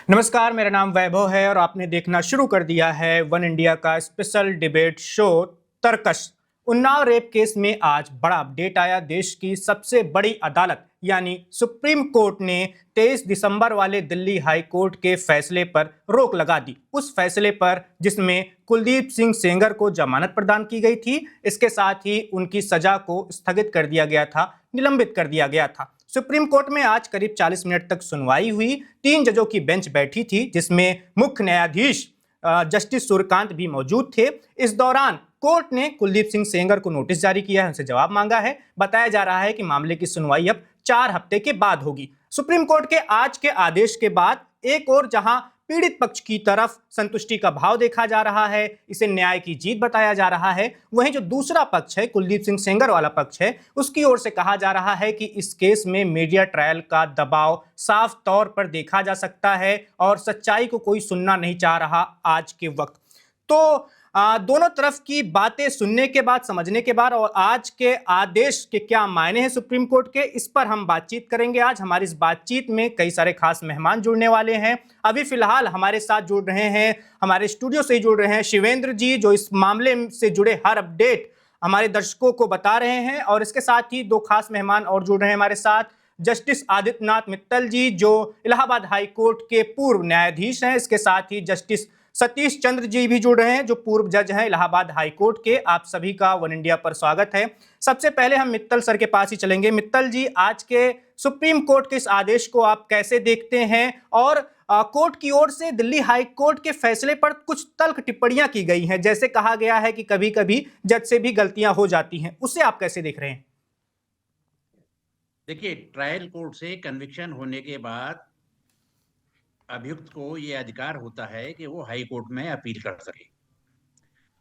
नमस्कार, मेरा नाम वैभव है और आपने देखना शुरू कर दिया है वन इंडिया का special debate show Tarkash. Unnao rape case में आज बड़ा अपडेट आया। देश की सबसे बड़ी अदालत यानी सुप्रीम कोर्ट ने 23 दिसंबर वाले दिल्ली हाई कोर्ट के फैसले पर रोक लगा दी। उस फैसले पर जिसमें कुलदीप सिंह सेंगर को जमानत प्रदान की गई थी, इसके साथ ही उनकी सजा को स्थगित कर दिया गया था, निलंबित कर दिया गया था। सुप्रीम कोर्ट में आज करीब 40 मिनट तक सुनवाई हुई। 3 जजों की बेंच बैठी थी, जिसमें मुख्य न्यायाधीश जस्टिस सूर्यकांत भी मौजूद थे। इस दौरान कोर्ट ने कुलदीप सिंह सेंगर को नोटिस जारी किया है, उनसे जवाब मांगा है। बताया जा रहा है कि मामले की सुनवाई अब 4 हफ्ते के बाद होगी। सुप्रीम कोर्ट के आज के आदेश के बाद एक और जहां पीड़ित पक्ष की तरफ संतुष्टि का भाव देखा जा रहा है, इसे न्याय की जीत बताया जा रहा है, वहीं जो दूसरा पक्ष है, कुलदीप सिंह सेंगर वाला पक्ष है, उसकी ओर से कहा जा रहा है कि इस केस में मीडिया ट्रायल का दबाव साफ तौर पर देखा जा सकता है और सच्चाई को कोई सुनना नहीं चाह रहा आज के वक्त। तो दोनों तरफ की बातें सुनने के बाद, समझने के बाद और आज के आदेश के क्या मायने हैं सुप्रीम कोर्ट के, इस पर हम बातचीत करेंगे। आज हमारी इस बातचीत में कई सारे खास मेहमान जुड़ने वाले हैं। अभी फिलहाल हमारे साथ जुड़ रहे हैं, हमारे स्टूडियो से ही जुड़ रहे हैं शिवेंद्र जी, जो इस मामले से जुड़े हर अपडेट हमारे दर्शकों को बता रहे हैं। और इसके साथ ही 2 खास मेहमान और जुड़ रहे हैं हमारे साथ, जस्टिस आदित्यनाथ मित्तल जी, जो इलाहाबाद हाई कोर्ट के पूर्व न्यायाधीश हैं। इसके साथ ही जस्टिस सतीश चंद्र जी भी जुड़ रहे हैं, जो पूर्व जज हैं इलाहाबाद हाई कोर्ट के। आप सभी का वन इंडिया पर स्वागत है। सबसे पहले हम मित्तल सर के पास ही चलेंगे। मित्तल जी, आज के सुप्रीम कोर्ट के इस आदेश को आप कैसे देखते हैं? और कोर्ट की ओर से दिल्ली हाई कोर्ट के फैसले पर कुछ तल्ख टिप्पणियां की गई हैं, जैसे कहा गया है कि कभी कभी जज से भी गलतियां हो जाती हैं, उसे आप कैसे देख रहे हैं? देखिए, ट्रायल कोर्ट से कन्विक्शन होने के बाद अभियुक्त को ये अधिकार होता है कि वो हाई कोर्ट में अपील कर सके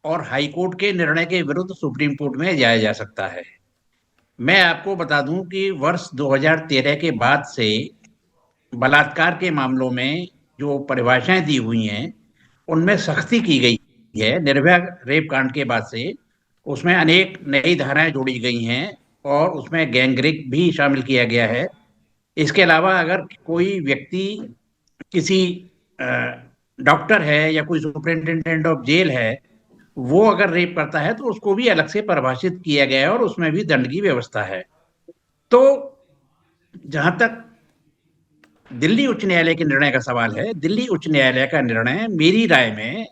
और हाई कोर्ट के निर्णय के विरुद्ध सुप्रीम कोर्ट में जाया जा सकता है। मैं आपको बता दूं कि वर्ष 2013 के बाद से बलात्कार के मामलों में जो परिभाषाएं दी हुई हैं, उनमें सख्ती की गई है। निर्भया रेप कांड के बाद से उसमें अनेक नई धाराएं जोड़ी गई हैं और उसमें गैंग रेप भी शामिल किया गया है। इसके अलावा अगर कोई व्यक्ति किसी डॉक्टर है या कोई सुपरिंटेंडेंट ऑफ जेल है, वो अगर रेप करता है तो उसको भी अलग से परिभाषित किया गया है और उसमें भी दंड की व्यवस्था है। तो जहां तक दिल्ली उच्च न्यायालय के निर्णय का सवाल है, दिल्ली उच्च न्यायालय का निर्णय मेरी राय में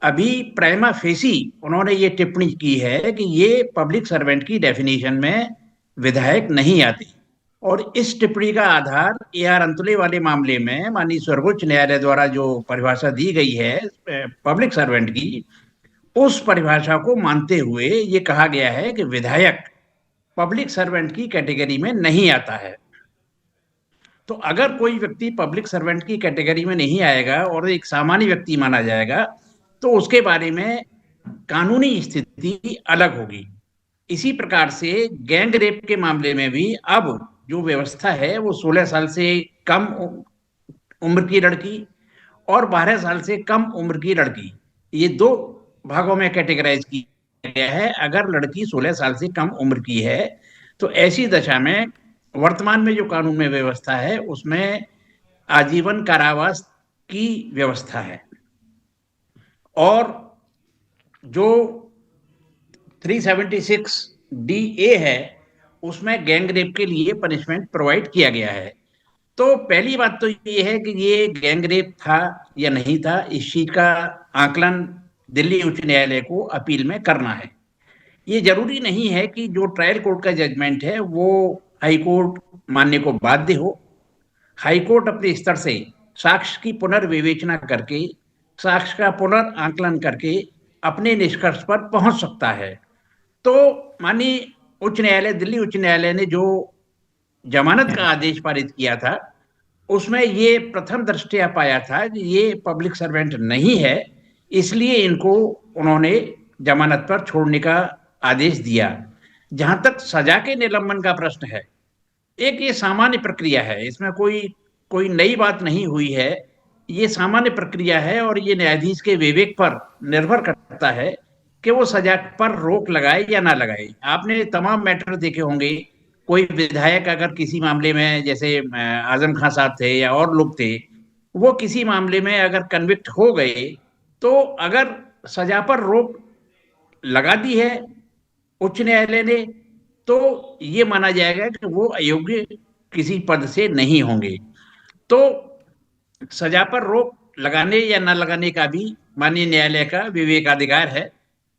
अभी प्राइमा फेसी उन्होंने ये टिप्पणी की है कि ये पब्लिक सर्वेंट की डेफिनेशन में विधायक नहीं आते और इस टिप्पणी का आधार AR अंतुले वाले मामले में माननीय सर्वोच्च न्यायालय द्वारा जो परिभाषा दी गई है पब्लिक सर्वेंट की, उस परिभाषा को मानते हुए ये कहा गया है कि विधायक पब्लिक सर्वेंट की कैटेगरी में नहीं आता है। तो अगर कोई व्यक्ति पब्लिक सर्वेंट की कैटेगरी में नहीं आएगा और एक सामान्य व्यक्ति माना जाएगा, तो उसके बारे में कानूनी स्थिति अलग होगी। इसी प्रकार से गैंग रेप के मामले में भी अब जो व्यवस्था है वो 16 साल से कम उम्र की लड़की और 12 साल से कम उम्र की लड़की, ये 2 भागों में कैटेगराइज किया गया है। अगर लड़की 16 साल से कम उम्र की है तो ऐसी दशा में वर्तमान में जो कानून में व्यवस्था है उसमें आजीवन कारावास की व्यवस्था है और जो 376DA है उसमें गैंग रेप के लिए पनिशमेंट प्रोवाइड किया गया है। तो पहली बात तो ये है कि ये गैंग रेप था या नहीं था, इस चीज का आकलन दिल्ली उच्च न्यायालय को अपील में करना है। ये जरूरी नहीं है कि जो ट्रायल कोर्ट का जजमेंट है वो हाई कोर्ट मानने को बाध्य हो। हाई कोर्ट अपने स्तर से साक्ष्य की पुनर्विवेचना करके, साक्ष्य का पुनर्आकलन करके अपने निष्कर्ष पर पहुंच सकता है। तो माननीय उच्च न्यायालय, दिल्ली उच्च न्यायालय ने जो जमानत का आदेश पारित किया था उसमें ये प्रथम दृष्टया पाया था कि ये पब्लिक सर्वेंट नहीं है, इसलिए इनको उन्होंने जमानत पर छोड़ने का आदेश दिया। जहां तक सजा के निलंबन का प्रश्न है, एक ये सामान्य प्रक्रिया है, इसमें कोई नई बात नहीं हुई है, ये सामान्य प्रक्रिया है और ये न्यायाधीश के विवेक पर निर्भर करता है कि वो सजा पर रोक लगाए या ना लगाए। आपने तमाम मैटर देखे होंगे, कोई विधायक अगर किसी मामले में, जैसे आजम खान साहब थे या और लोग थे, वो किसी मामले में अगर कन्विक्ट हो गए, तो अगर सजा पर रोक लगा दी है उच्च न्यायालय ने, तो ये माना जाएगा कि वो अयोग्य किसी पद से नहीं होंगे। तो सजा पर रोक लगाने या न लगाने का भी माननीय न्यायालय का विवेकाधिकार है,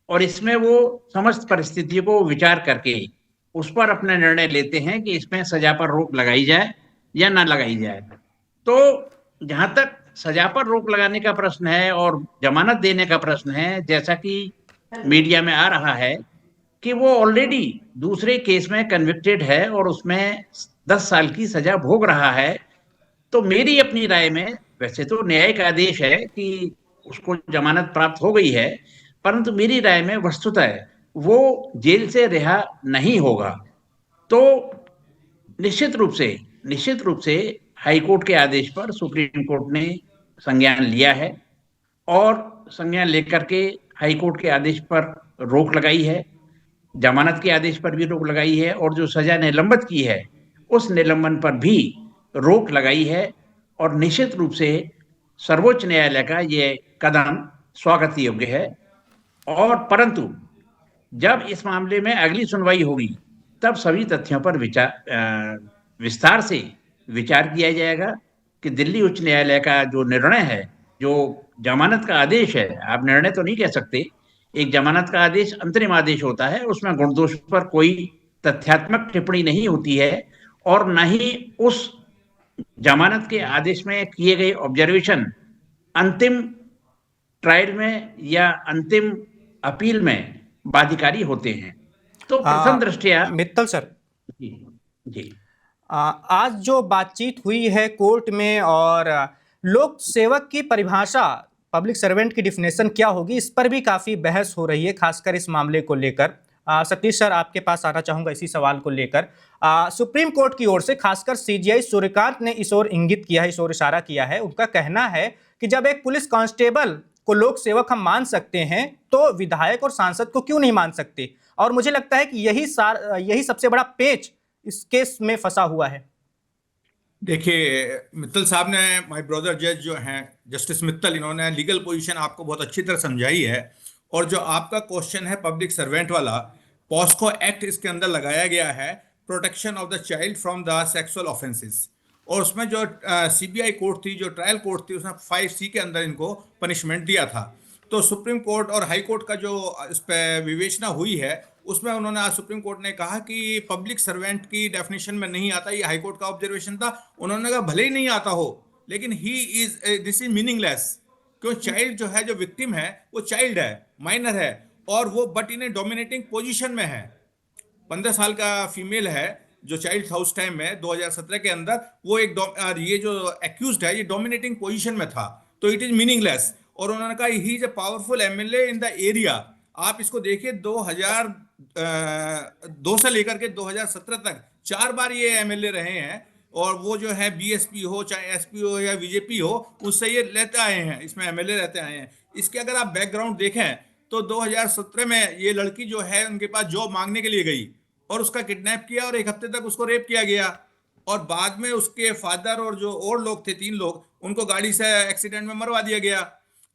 और इसमें वो समस्त परिस्थितियों को विचार करके उस पर अपना निर्णय लेते हैं कि इसमें सजा पर रोक लगाई जाए या ना लगाई जाए। तो जहां तक सजा पर रोक लगाने का प्रश्न है और जमानत देने का प्रश्न है, जैसा कि मीडिया में आ रहा है कि वो ऑलरेडी दूसरे केस में कन्विक्टेड है और उसमें 10 साल की सजा भोग रहा है, तो मेरी अपनी राय में, वैसे तो न्यायिक आदेश है कि उसको जमानत प्राप्त हो गई है, परंतु मेरी राय में वस्तुतः वो जेल से रिहा नहीं होगा। तो निश्चित रूप से हाई कोर्ट के आदेश पर सुप्रीम कोर्ट ने संज्ञान लिया है, और संज्ञान लेकर के हाई कोर्ट के आदेश पर रोक लगाई है, जमानत के आदेश पर भी रोक लगाई है, और जो सजा निलंबित की है उस निलंबन पर भी रोक लगाई है। और निश्चित रूप से सर्वोच्च न्यायालय का ये कदम स्वागत योग्य है। और परंतु जब इस मामले में अगली सुनवाई होगी, तब सभी तथ्यों पर विस्तार से विचार किया जाएगा कि दिल्ली उच्च न्यायालय का जो निर्णय है, जो जमानत का आदेश है, आप निर्णय तो नहीं कह सकते, एक जमानत का आदेश अंतरिम आदेश होता है, उसमें गुण दोष पर कोई तथ्यात्मक टिप्पणी नहीं होती है, और न ही उस जमानत के आदेश में किए गए ऑब्जर्वेशन अंतिम ट्रायल में या अंतिम अपील में बाध्यकारी होते हैं। तो प्रथम दृष्टया मित्तल सर, जी जी आज जो बातचीत हुई है कोर्ट में, और लोक सेवक की परिभाषा, पब्लिक सर्वेंट की डिफिनेशन क्या होगी, इस पर भी काफी बहस हो रही है, खासकर इस मामले को लेकर। सतीश सर, आपके पास आना चाहूंगा इसी सवाल को लेकर। सुप्रीम कोर्ट की ओर से खासकर सीजीआई सूर्यकांत ने इस ओर इंगित किया है, इस ओर इशारा किया है। उनका कहना है कि जब एक पुलिस कांस्टेबल को लोक सेवक हम मान सकते हैं, तो विधायक और सांसद को क्यों नहीं मान सकते? और मुझे लगता है कि यही सबसे बड़ा पेच इस केस में फंसा हुआ है। देखिए, मित्तल साहब ने, माय ब्रदर जज जो हैं जस्टिस मित्तल, इन्होंने लीगल पोजीशन आपको बहुत अच्छी तरह समझाई है। और जो आपका क्वेश्चन है पब्लिक सर्वेंट वाला, पॉस्को एक्ट इसके अंदर लगाया गया है, protection of the child from the sexual offences. और उसमें जो सीबीआई कोर्ट थी, जो ट्रायल कोर्ट थी, उसने 5C के अंदर इनको पनिशमेंट दिया था। तो सुप्रीम कोर्ट और हाई कोर्ट का जो इस पर विवेचना हुई है, उसमें उन्होंने, आज सुप्रीम कोर्ट ने कहा कि पब्लिक सर्वेंट की डेफिनेशन में नहीं आता। ये हाई कोर्ट का ऑब्जर्वेशन था। उन्होंने कहा भले ही नहीं आता हो, लेकिन दिस इज मीनिंगलेस, क्यों चाइल्ड जो है, जो विक्टिम है, वो चाइल्ड है, माइनर है, और वो but in A dominating position में है। 15 साल का फीमेल है जो चाइल्ड था उस टाइम में 2017 के अंदर, वो ये जो एक्यूज्ड है, ये डोमिनेटिंग पोजीशन में था, तो इट इज मीनिंगलेस। और उन्होंने कहा he is a powerful MLA in the area. आप इसको देखिए, 2002 से लेकर के 2017 तक 4 बार ये एमएलए रहे हैं, और वो जो है बीएसपी हो, चाहे एसपी हो या बीजेपी हो, उससे ये लेते आए हैं, इसमें एमएलए रहते आए हैं। इसके अगर आप बैकग्राउंड देखें तो 2017 में ये लड़की जो है उनके पास जॉब मांगने के लिए गई, और उसका किडनैप किया, और 1 हफ्ते तक उसको रेप किया गया। और बाद में उसके फादर और जो और लोग थे, 3 लोग, उनको गाड़ी से एक्सीडेंट में मरवा दिया गया।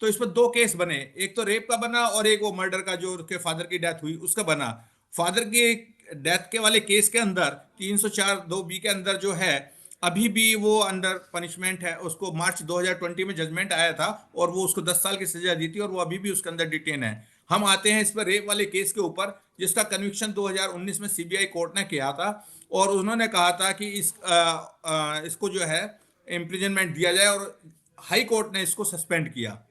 तो इस पर 2 केस बने, एक तो रेप का बना और एक वो मर्डर का, जो उसके फादर की डेथ हुई उसका बना। फादर की डेथ के वाले केस के अंदर 304(2)B के अंदर जो है, अभी भी वो अंडर पनिशमेंट है। उसको मार्च 2020 में जजमेंट आया था, और वो उसको 10 साल की सजा दी थी, और वो अभी भी उसके अंदर डिटेन है। हम आते हैं इस पर रेप वाले केस के ऊपर, जिसका कन्विक्शन 2019 में सीबीआई कोर्ट ने किया था, और उन्होंने कहा था कि इसको जो है इम्प्रिजनमेंट दिया जाए, और हाई कोर्ट ने इसको सस्पेंड किया,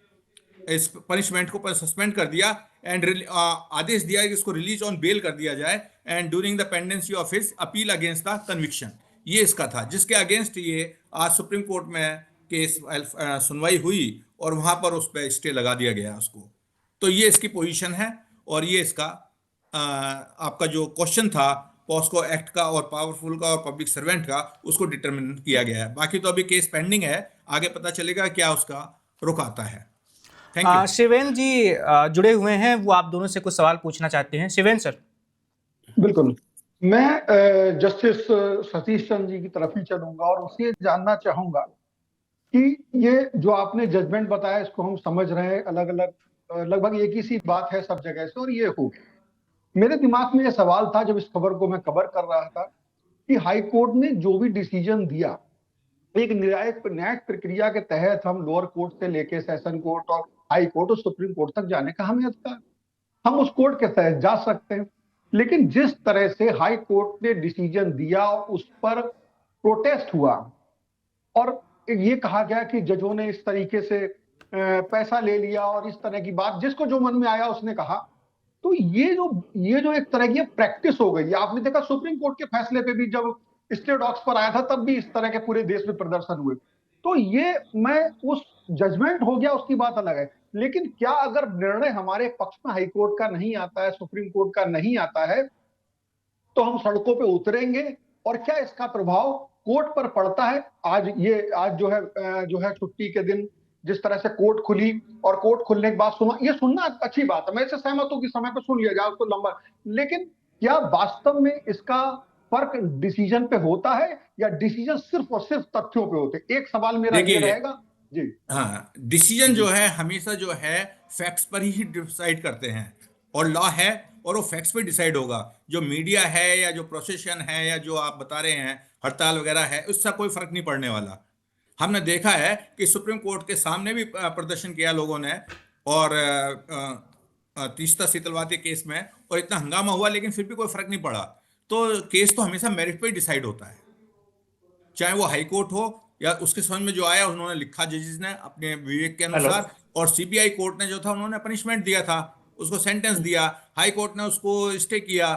इस पनिशमेंट को सस्पेंड कर दिया, एंड आदेश दिया कि इसको रिलीज ऑन बेल कर दिया जाए, and during the pendency of his appeal against the conviction. ये इसका था, जिसके अगेंस्ट ये आज सुप्रीम कोर्ट में केस सुनवाई हुई, और वहां पर उस पर स्टे लगा दिया गया उसको। तो ये इसकी पोजीशन है, और ये इसका आपका जो क्वेश्चन था पॉस्को एक्ट का और पावरफुल का और पब्लिक सर्वेंट का, उसको डिटरमिन किया गया है। बाकी तो अभी केस पेंडिंग है, आगे पता चलेगा क्या उसका रुख आता है। Thank you. शिवेन जी जुड़े हुए हैं, वो आप दोनों से कुछ सवाल पूछना चाहते हैं। शिवेन सर। बिल्कुल, मैं जस्टिस सतीश चंद्र जी की तरफ ही चलूंगा, और उससे जानना चाहूंगा कि ये जो आपने जजमेंट बताया इसको हम समझ रहे हैं, अलग अलग लगभग एक ही सी बात है सब जगह से, और ये हो गया। मेरे दिमाग में ये सवाल था जब इस खबर को मैं कवर कर रहा था कि हाई कोर्ट ने जो भी डिसीजन दिया, एक न्यायिक प्रक्रिया के तहत हम लोअर कोर्ट से लेके सेशन कोर्ट और हाई कोर्ट और सुप्रीम कोर्ट तक जाने का हमें अधिकार, हम उस कोर्ट के तहत जा सकते हैं। लेकिन जिस तरह से हाई कोर्ट ने डिसीजन दिया और उस पर प्रोटेस्ट हुआ और ये कहा गया कि जजों ने इस तरीके से पैसा ले लिया और इस तरह की बात, जिसको जो मन में आया उसने कहा, तो ये जो एक तरह की प्रैक्टिस हो गई। आपने देखा सुप्रीम कोर्ट के फैसले पे भी जब स्टे डॉग्स पर आया था तब भी इस तरह के पूरे देश में प्रदर्शन हुए। तो ये मैं उस जजमेंट हो गया उसकी बात अलग है, लेकिन क्या अगर निर्णय हमारे पक्ष में हाई कोर्ट का नहीं आता है, सुप्रीम कोर्ट का नहीं आता है, तो हम सड़कों पे उतरेंगे और क्या इसका प्रभाव कोर्ट पर पड़ता है? आज जो है छुट्टी के दिन जिस तरह से कोर्ट खुली और कोर्ट खुलने के बाद सुनना अच्छी बात है, मैं इससे सहमत हूं कि समय पर सुन लिया जाए उसको लंबा, लेकिन क्या वास्तव में इसका फर्क डिसीजन पे होता है या डिसीजन सिर्फ और सिर्फ तथ्यों पे होते? एक सवाल मेरा ये रहेगा जी। हाँ, डिसीजन जो है हमेशा जो है फैक्ट्स पर ही डिसाइड करते हैं, और लॉ है और वो फैक्ट्स पे डिसाइड होगा। जो मीडिया है या जो प्रोसेशन है या जो आप बता रहे हैं हड़ताल वगैरह है, उससे कोई फर्क नहीं पड़ने वाला। हमने देखा है कि सुप्रीम कोर्ट के सामने भी प्रदर्शन किया लोगों ने, और तीस्ता शीतलवाती केस में, और इतना हंगामा हुआ लेकिन फिर भी कोई फर्क नहीं पड़ा। तो केस तो हमेशा मेरिट पे डिसाइड होता है, चाहे वो हाई कोर्ट हो या उसके समझ में जो आया उन्होंने लिखा जजेस ने अपने विवेक के अनुसार, और सीबीआई कोर्ट ने जो था उन्होंने पनिशमेंट दिया था, उसको सेंटेंस दिया, हाई कोर्ट ने उसको स्टे किया,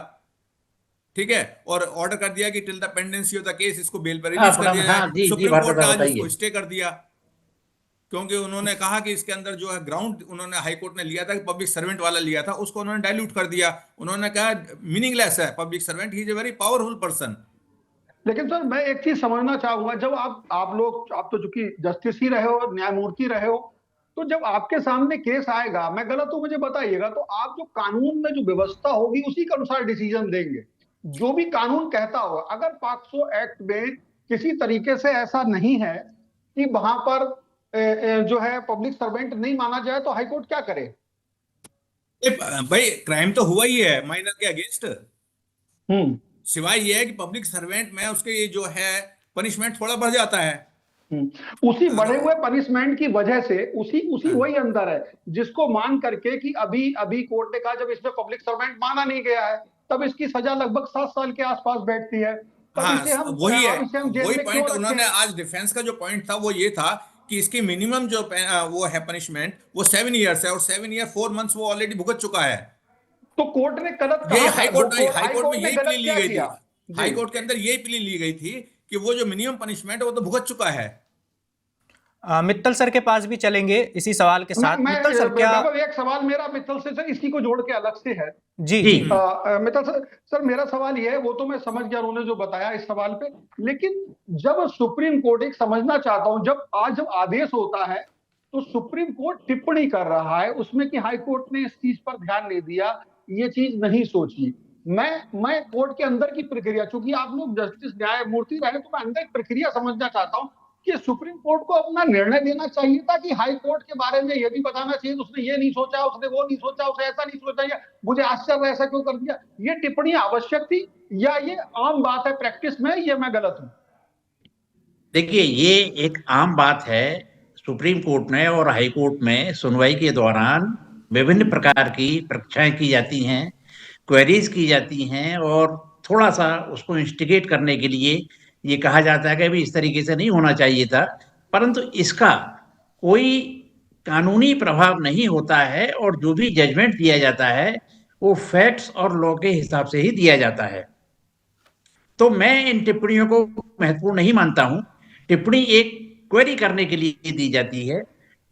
ठीक है, और ऑर्डर कर दिया कि till the pendency of the case इसको बेल पर रिलीज कर दिया जाए। सुप्रीम कोर्ट ने आज उसको स्टे कर दिया, क्योंकि उन्होंने कहा कि इसके अंदर जो है ग्राउंड उन्होंने हाई कोर्ट ने लिया था कि पब्लिक सर्वेंट वाला लिया था, उसको उन्होंने डाइल्यूट कर दिया। उन्होंने कहा मीनिंगलेस है public servant, he is a very powerful person. लेकिन सर मैं एक चीज समझना चाहूंगा, जब आप तो चूंकि जस्टिस ही रहे हो, न्यायमूर्ति रहे हो, तो जब आपके सामने केस आएगा, मैं गलत हूं मुझे बताइएगा, तो आप जो कानून में जो व्यवस्था होगी उसी के अनुसार डिसीजन देंगे, जो भी कानून कहता होगा। अगर पॉक्सो एक्ट में किसी तरीके से ऐसा नहीं है कि वहां पर जो है पब्लिक सर्वेंट नहीं माना जाए, तो हाईकोर्ट क्या करे? भाई क्राइम तो हुआ ही है माइनर के अगेंस्ट, सिवाय ये है कि पब्लिक सर्वेंट में उसके जो है पनिशमेंट थोड़ा बढ़ जाता है। उसी बढ़े हुए पनिशमेंट की वजह से उसी वही अंदर है, जिसको मान करके कि अभी कोर्ट ने कहा जब इसमें पब्लिक सर्वेंट माना नहीं गया है तब इसकी सजा लगभग 7 साल के आसपास बैठती है। हाँ, वही है, वही पॉइंट उन्होंने आज डिफेंस का जो पॉइंट था वो ये था कि इसकी मिनिमम जो वो है पनिशमेंट वो 7 ईयर्स है, और 7 ईयर 4 मंथ्स वो ऑलरेडी भुगत चुका है। तो कोर्ट ने गलत कहा, हाई कोर्ट में यही प्ली ली गई थी, हाई कोर्ट के अंदर यही प्ली ली गई थी कि वो जो मिनिमम पनिशमेंट है वो तो भुगत चुका है। मित्तल सर के पास भी चलेंगे इसी सवाल के साथ। मित्तल सर क्या एक सवाल मेरा मित्तल से सर इसी को जोड़ के अलग से है जी मित्तल सर मेरा सवाल ये है, वो तो मैं समझ गया उन्होंने जो बताया इस सवाल पे, लेकिन जब सुप्रीम कोर्ट, एक समझना चाहता हूं, जब आदेश होता है तो सुप्रीम कोर्ट टिप्पणी कर रहा है उसमें कि हाई कोर्ट ने इस चीज पर ध्यान नहीं दिया, ये चीज नहीं सोची। मैं कोर्ट के अंदर की प्रक्रिया, चूंकि आप लोग जस्टिस न्यायमूर्ति रहे, तो मैं अंदर की प्रक्रिया समझना चाहता हूँ कि सुप्रीम कोर्ट को अपना निर्णय देना चाहिए था कि हाई कोर्ट के बारे में ये भी बताना चाहिए उसने ये नहीं सोचा, उसने वो नहीं सोचा, उसने ऐसा नहीं सोचा, या मुझे आश्चर्य ऐसा क्यों कर दिया, ये टिप्पणी आवश्यक थी या ये आम बात है प्रैक्टिस में, ये मैं गलत हूं? देखिए, ये एक आम बात है। सुप्रीम कोर्ट में और हाई कोर्ट में सुनवाई के दौरान विभिन्न प्रकार की परीक्षाएं की जाती हैं, क्वेरीज की जाती हैं, और थोड़ा सा उसको इंस्टिगेट करने के लिए ये कहा जाता है कि भी इस तरीके से नहीं होना चाहिए था, परंतु इसका कोई कानूनी प्रभाव नहीं होता है, और जो भी जजमेंट दिया जाता है वो फैक्ट्स और लॉ के हिसाब से ही दिया जाता है। तो मैं इन टिप्पणियों को महत्वपूर्ण नहीं मानता हूं। टिप्पणी एक क्वेरी करने के लिए दी जाती है,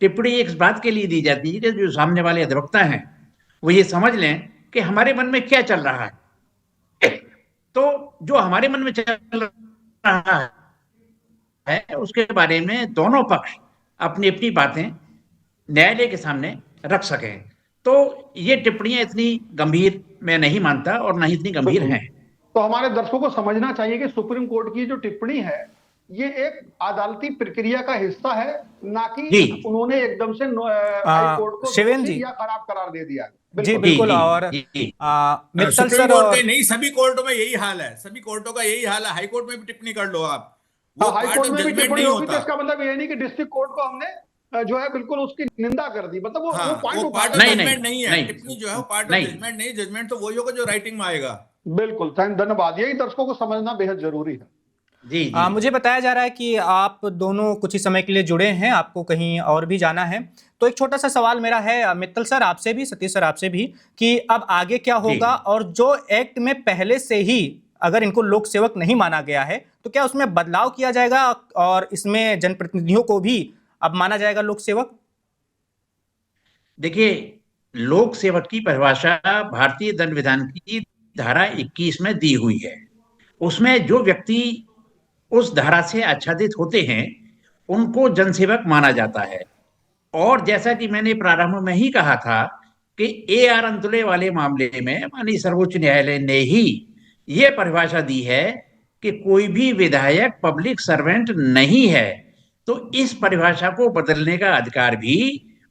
टिप्पणी एक बात के लिए दी जाती है कि जो सामने वाले अधिवक्ता हैं वो ये समझ लें कि हमारे मन में क्या चल रहा है। तो जो हमारे मन में चल रहा है उसके बारे में दोनों पक्ष अपनी अपनी बातें न्यायालय के सामने रख सकें। तो ये टिप्पणियां इतनी गंभीर मैं नहीं मानता, और न ही इतनी गंभीर हैं। तो हमारे दर्शकों को समझना चाहिए कि सुप्रीम कोर्ट की जो टिप्पणी है ये एक अदालती प्रक्रिया का हिस्सा है, ना कि जी। उन्होंने एकदम से हाई कोर्ट को शिवेन दोषी जी। या खराब करार दे दिया। जी जी बिल्कुल। जी और जी। मित्तल सुप्रीम सर कोर्ट और के नहीं, सभी कोर्टों में यही हाल है, सभी कोर्टों का यही हाल है। हाई कोर्ट में भी टिप्पणी कर लो आप, वो हाई पार्ट कोर्ट ऑफ में भी जजमेंट टिप्पणी नहीं होगी तो होता। इसका मतलब ये नहीं कि डिस्ट्रिक्ट कोर्ट को हमने जो है बिल्कुल उसकी निंदा कर दी, मतलब वो हाँ, पॉइंट वो उठा पार्ट ऑफ रहे नहीं हैं। जजमेंट नहीं है, नहीं टिप्पणी जो है वो पार्ट ऑफ नहीं। जजमेंट नहीं, जजमेंट तो वही होगा जो राइटिंग में आएगा। बिल्कुल, धन्यवाद, यही दर्शकों को समझना बेहद जरूरी है। जी जी। मुझे बताया जा रहा है कि आप दोनों कुछ ही समय के लिए जुड़े हैं, आपको कहीं और भी जाना है। तो एक छोटा सा सवाल मेरा है मित्तल सर आपसे भी, सतीश सर आपसे भी, कि अब आगे क्या जी। होगा, और जो एक्ट में पहले से ही अगर इनको लोक सेवक नहीं माना गया है तो क्या उसमें बदलाव किया जाएगा और इसमें जनप्रतिनिधियों को भी अब माना जाएगा लोक सेवक? देखिए, लोक सेवक की परिभाषा भारतीय दंड विधान की धारा 21 में दी हुई है। उसमें जो व्यक्ति उस धारा से आच्छादित होते हैं उनको जनसेवक माना जाता है। और जैसा कि मैंने प्रारंभ में ही कहा था कि AR अंतुले वाले मामले में माननीय सर्वोच्च न्यायालय ने ही ये परिभाषा दी है कि कोई भी विधायक पब्लिक सर्वेंट नहीं है। तो इस परिभाषा को बदलने का अधिकार भी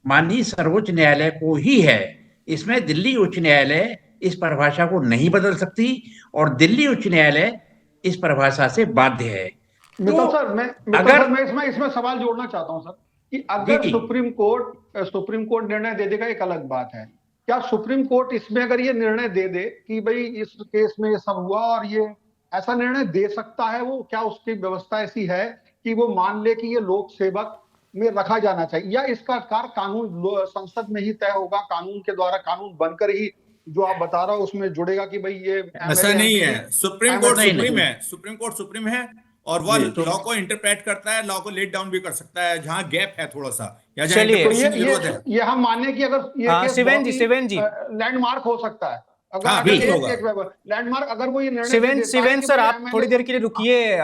माननीय सर्वोच्च न्यायालय को ही है। इसमें दिल्ली उच्च न्यायालय इस परिभाषा को नहीं बदल सकती और दिल्ली उच्च न्यायालय इस परिभाषा से बाध्य है। मित्तल तो सर अगर मैं इसमें सवाल जोड़ना चाहता हूं सर, कि जी अगर जी सुप्रीम कोर्ट निर्णय दे देगा, एक अलग बात है। क्या सुप्रीम कोर्ट इसमें अगर ये निर्णय दे दे कि भाई इस केस में ये सब हुआ और ये ऐसा निर्णय दे सकता है वो, क्या उसकी व्यवस्था ऐसी है कि वो मान ले कि ये लोक सेवक में रखा जाना चाहिए, या इसका कार्य कानून संसद में ही तय होगा, कानून के द्वारा कानून बनकर ही जो आप बता रहे हो उसमें जुड़ेगा कि भाई ये ऐसा एमएलए नहीं MP है, सुप्रीम कोर्ट नहीं सुप्रीम नहीं है, सुप्रीम कोर्ट सुप्रीम है, और वह जी। तो लॉ को इंटरप्रेट करता है, लॉ को लेट डाउन भी कर सकता है जहां गैप है थोड़ा सा, या जहां चलिए। तो इंटरप्रिटेशन की जरूरत है। ये हम माने कि अगर ये केस शिवेन बहुत जी, ही शिवेन जी, लैंडमार्क हो सकता है, अगर हाँ, अगर बिल्कुल एक होगा। एक लैंडमार्क अगर वो ये निर्णय दे शिवेन देता है शिवेन कि सर भाई आप थोड़ी देर के लिए रुकिए।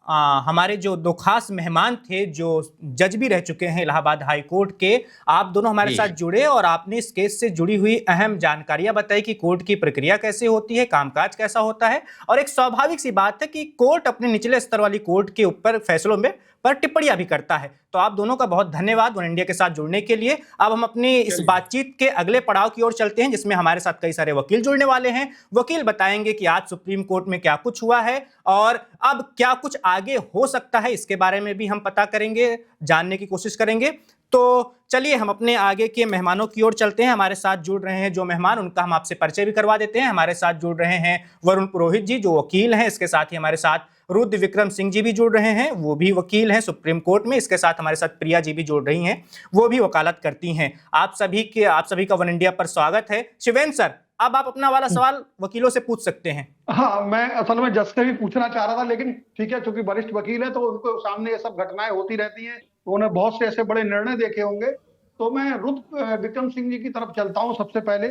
हमारे जो दो खास मेहमान थे जो जज भी रह चुके हैं इलाहाबाद हाई कोर्ट के, आप दोनों हमारे जी साथ जुड़े और आपने इस केस से जुड़ी हुई अहम जानकारियां बताई कि कोर्ट की प्रक्रिया कैसे होती है, कामकाज कैसा होता है। और एक स्वाभाविक सी बात है कि कोर्ट अपने निचले स्तर वाली कोर्ट के ऊपर फैसलों में पर टिप्पणियां भी करता है। तो आप दोनों का बहुत धन्यवाद वन इंडिया के साथ जुड़ने के लिए। अब हम अपनी इस चलिए। बातचीत के अगले पड़ाव की ओर चलते हैं, जिसमें हमारे साथ कई सारे वकील जुड़ने वाले हैं। वकील बताएंगे कि आज सुप्रीम कोर्ट में क्या कुछ हुआ है और अब क्या कुछ आगे हो सकता है, इसके बारे में भी हम पता करेंगे, जानने की कोशिश करेंगे। तो चलिए हम अपने आगे के मेहमानों की ओर चलते हैं। हमारे साथ जुड़ रहे हैं जो मेहमान, उनका हम आपसे परिचय भी करवा देते हैं। हमारे साथ जुड़ रहे हैं वरुण पुरोहित जी जो वकील हैं, इसके साथ ही हमारे साथ रुद्र विक्रम सिंह जी भी जुड़ रहे हैं, वो भी वकील हैं सुप्रीम कोर्ट में। इसके साथ हमारे साथ प्रिया जी भी जुड़ रही हैं, वो भी वकालत करती हैं। आप सभी का वन इंडिया पर स्वागत है। शिवेन सर, अब आप अपना वाला सवाल वकीलों से पूछ सकते हैं। हाँ, मैं असल में जज से भी पूछना चाह रहा था, लेकिन ठीक है, चूंकि वरिष्ठ वकील है तो उनको सामने ये सब घटनाएं होती रहती हैं, तो उन्हें बहुत से ऐसे बड़े निर्णय देखे होंगे। तो मैं रुद्र विक्रम सिंह जी की तरफ चलता हूं। सबसे पहले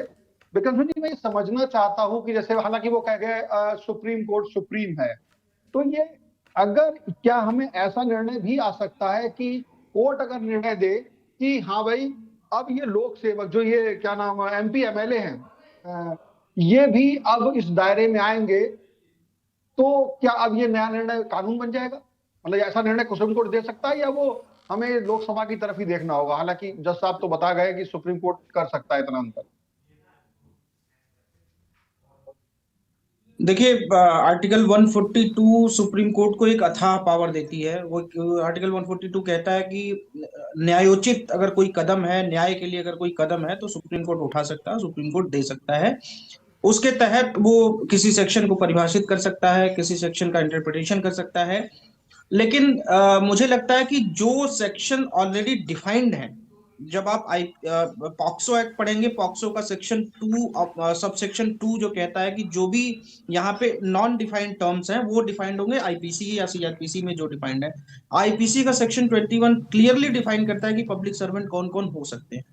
विक्रम सिंह जी, मैं ये समझना चाहता हूं कि जैसे हालांकि वो कह गए सुप्रीम कोर्ट सुप्रीम है, तो ये अगर क्या हमें ऐसा निर्णय भी आ सकता है कि कोर्ट अगर निर्णय दे कि हाँ भाई अब ये लोक सेवक जो ये क्या नाम MP MLA हैं, ये भी अब इस दायरे में आएंगे, तो क्या अब ये नया निर्णय कानून बन जाएगा? मतलब ऐसा निर्णय सुप्रीम कोर्ट दे सकता है या वो हमें लोकसभा की तरफ ही देखना होगा? हालांकि जज साहब तो बता गए कि सुप्रीम कोर्ट कर सकता है इतना अंतर। देखिए, आर्टिकल 142 सुप्रीम कोर्ट को एक अथाह पावर देती है। वो आर्टिकल 142 कहता है कि न्यायोचित अगर कोई कदम है, न्याय के लिए अगर कोई कदम है तो सुप्रीम कोर्ट उठा सकता है, सुप्रीम कोर्ट दे सकता है। उसके तहत वो किसी सेक्शन को परिभाषित कर सकता है, किसी सेक्शन का इंटरप्रिटेशन कर सकता है। लेकिन मुझे लगता है कि जो सेक्शन ऑलरेडी डिफाइंड है, जब आप पॉक्सो एक्ट पढ़ेंगे, पॉक्सो का सेक्शन 2 सब सेक्शन 2 जो कहता है कि जो भी यहाँ पे नॉन डिफाइंड टर्म्स हैं वो डिफाइंड होंगे आईपीसी या सीआरपीसी में जो डिफाइंड है। आईपीसी का सेक्शन 21 क्लियरली डिफाइन करता है कि पब्लिक सर्वेंट कौन कौन हो सकते हैं।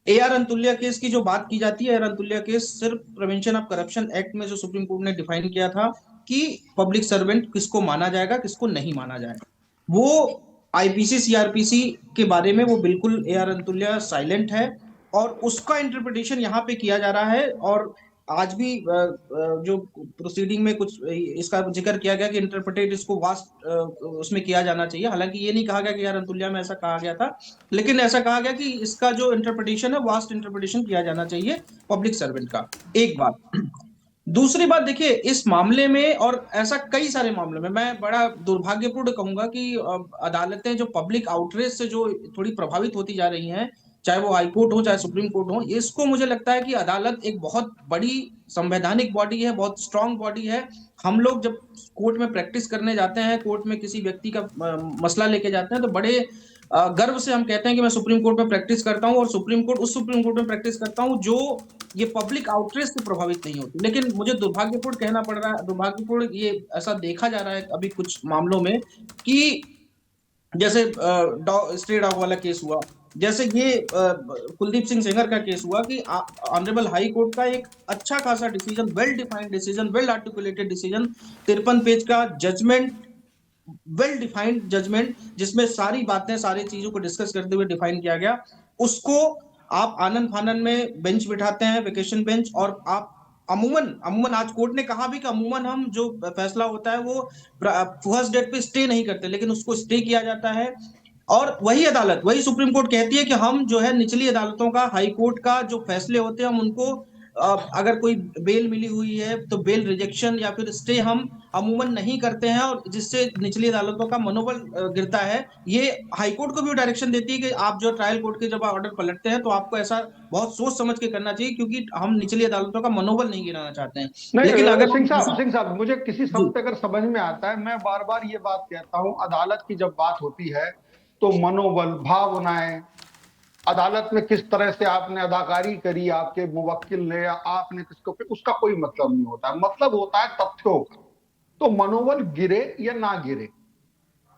AR अंतुल्या केस की जो बात की जाती है, AR अंतुल्या केस सिर्फ प्रिवेंशन ऑफ करप्शन एक्ट में जो सुप्रीम कोर्ट ने डिफाइन किया था कि पब्लिक सर्वेंट किसको माना जाएगा, किसको नहीं माना जाएगा, वो आईपीसी सीआरपीसी के बारे में वो बिल्कुल AR अंतुल्या साइलेंट है और उसका इंटरप्रिटेशन यहाँ पे किया जा रहा है। और आज भी जो प्रोसीडिंग में कुछ इसका जिक्र किया गया कि इंटरप्रेटेड इसको वास्ट उसमें किया जाना चाहिए। हालांकि ये नहीं कहा गया कि यार अंतुल्या में ऐसा कहा गया था, लेकिन ऐसा कहा गया कि इसका जो इंटरप्रिटेशन है वास्ट इंटरप्रिटेशन किया जाना चाहिए पब्लिक सर्वेंट का। एक बात। दूसरी बात देखिए, इस मामले में और ऐसा कई सारे मामलों में मैं बड़ा दुर्भाग्यपूर्ण कहूंगा कि अदालतें जो पब्लिक आउटरीच से जो थोड़ी प्रभावित होती जा रही हैं, चाहे वो हाई कोर्ट हो चाहे सुप्रीम कोर्ट हो, इसको मुझे लगता है कि अदालत एक बहुत बड़ी संवैधानिक बॉडी है, बहुत स्ट्रांग बॉडी है। हम लोग जब कोर्ट में प्रैक्टिस करने जाते हैं, कोर्ट में किसी व्यक्ति का मसला लेके जाते हैं, तो बड़े गर्व से हम कहते हैं कि मैं सुप्रीम कोर्ट में प्रैक्टिस करता हूं और सुप्रीम कोर्ट में प्रैक्टिस करता हूं जो ये पब्लिक आउटरीच से प्रभावित नहीं होती। लेकिन मुझे दुर्भाग्यपूर्ण कहना पड़ रहा है, दुर्भाग्यपूर्ण ये ऐसा देखा जा रहा है अभी कुछ मामलों में कि जैसे स्ट्रे डॉग वाला केस हुआ, जैसे ये कुलदीप सिंह सेंगर का केस हुआ कि ऑनरेबल हाई कोर्ट का एक अच्छा खासा decision, well defined decision, well articulated decision, 53 page का जजमेंट, वेल डिफाइंड जजमेंट, जिसमें सारी बातें सारी चीजों को डिस्कस करते हुए डिफाइन किया गया, उसको आप आनंद फानन में बेंच बिठाते हैं, वेकेशन बेंच, और आप अमूमन आज कोर्ट ने कहा भी कि अमूमन हम जो फैसला होता है वो फर्स्ट डेट पे स्टे नहीं करते, लेकिन उसको स्टे किया जाता है। और वही अदालत, वही सुप्रीम कोर्ट कहती है कि हम जो है निचली अदालतों का, हाई कोर्ट का जो फैसले होते हैं हम उनको अगर कोई बेल मिली हुई है तो बेल रिजेक्शन या फिर स्टे हम अमूमन नहीं करते हैं, और जिससे निचली अदालतों का मनोबल गिरता है। ये हाईकोर्ट को भी डायरेक्शन देती है कि आप जो ट्रायल कोर्ट के जब ऑर्डर पलटते हैं तो आपको ऐसा बहुत सोच समझ के करना चाहिए, क्योंकि हम निचली अदालतों का मनोबल नहीं गिराना चाहते हैं। नहीं, लेकिन अगर सिंह साहब मुझे किसी शब्द पे अगर समझ में आता है, मैं बार बार ये बात कहता हूं, अदालत की जब बात होती है तो मनोबल, भावनाएं, अदालत में किस तरह से आपने अदाकारी करी, आपके मुवक्किल ने या आपने किसको, उसका कोई मतलब नहीं होता है। मतलब होता है तथ्यों का। तो मनोबल गिरे या ना गिरे,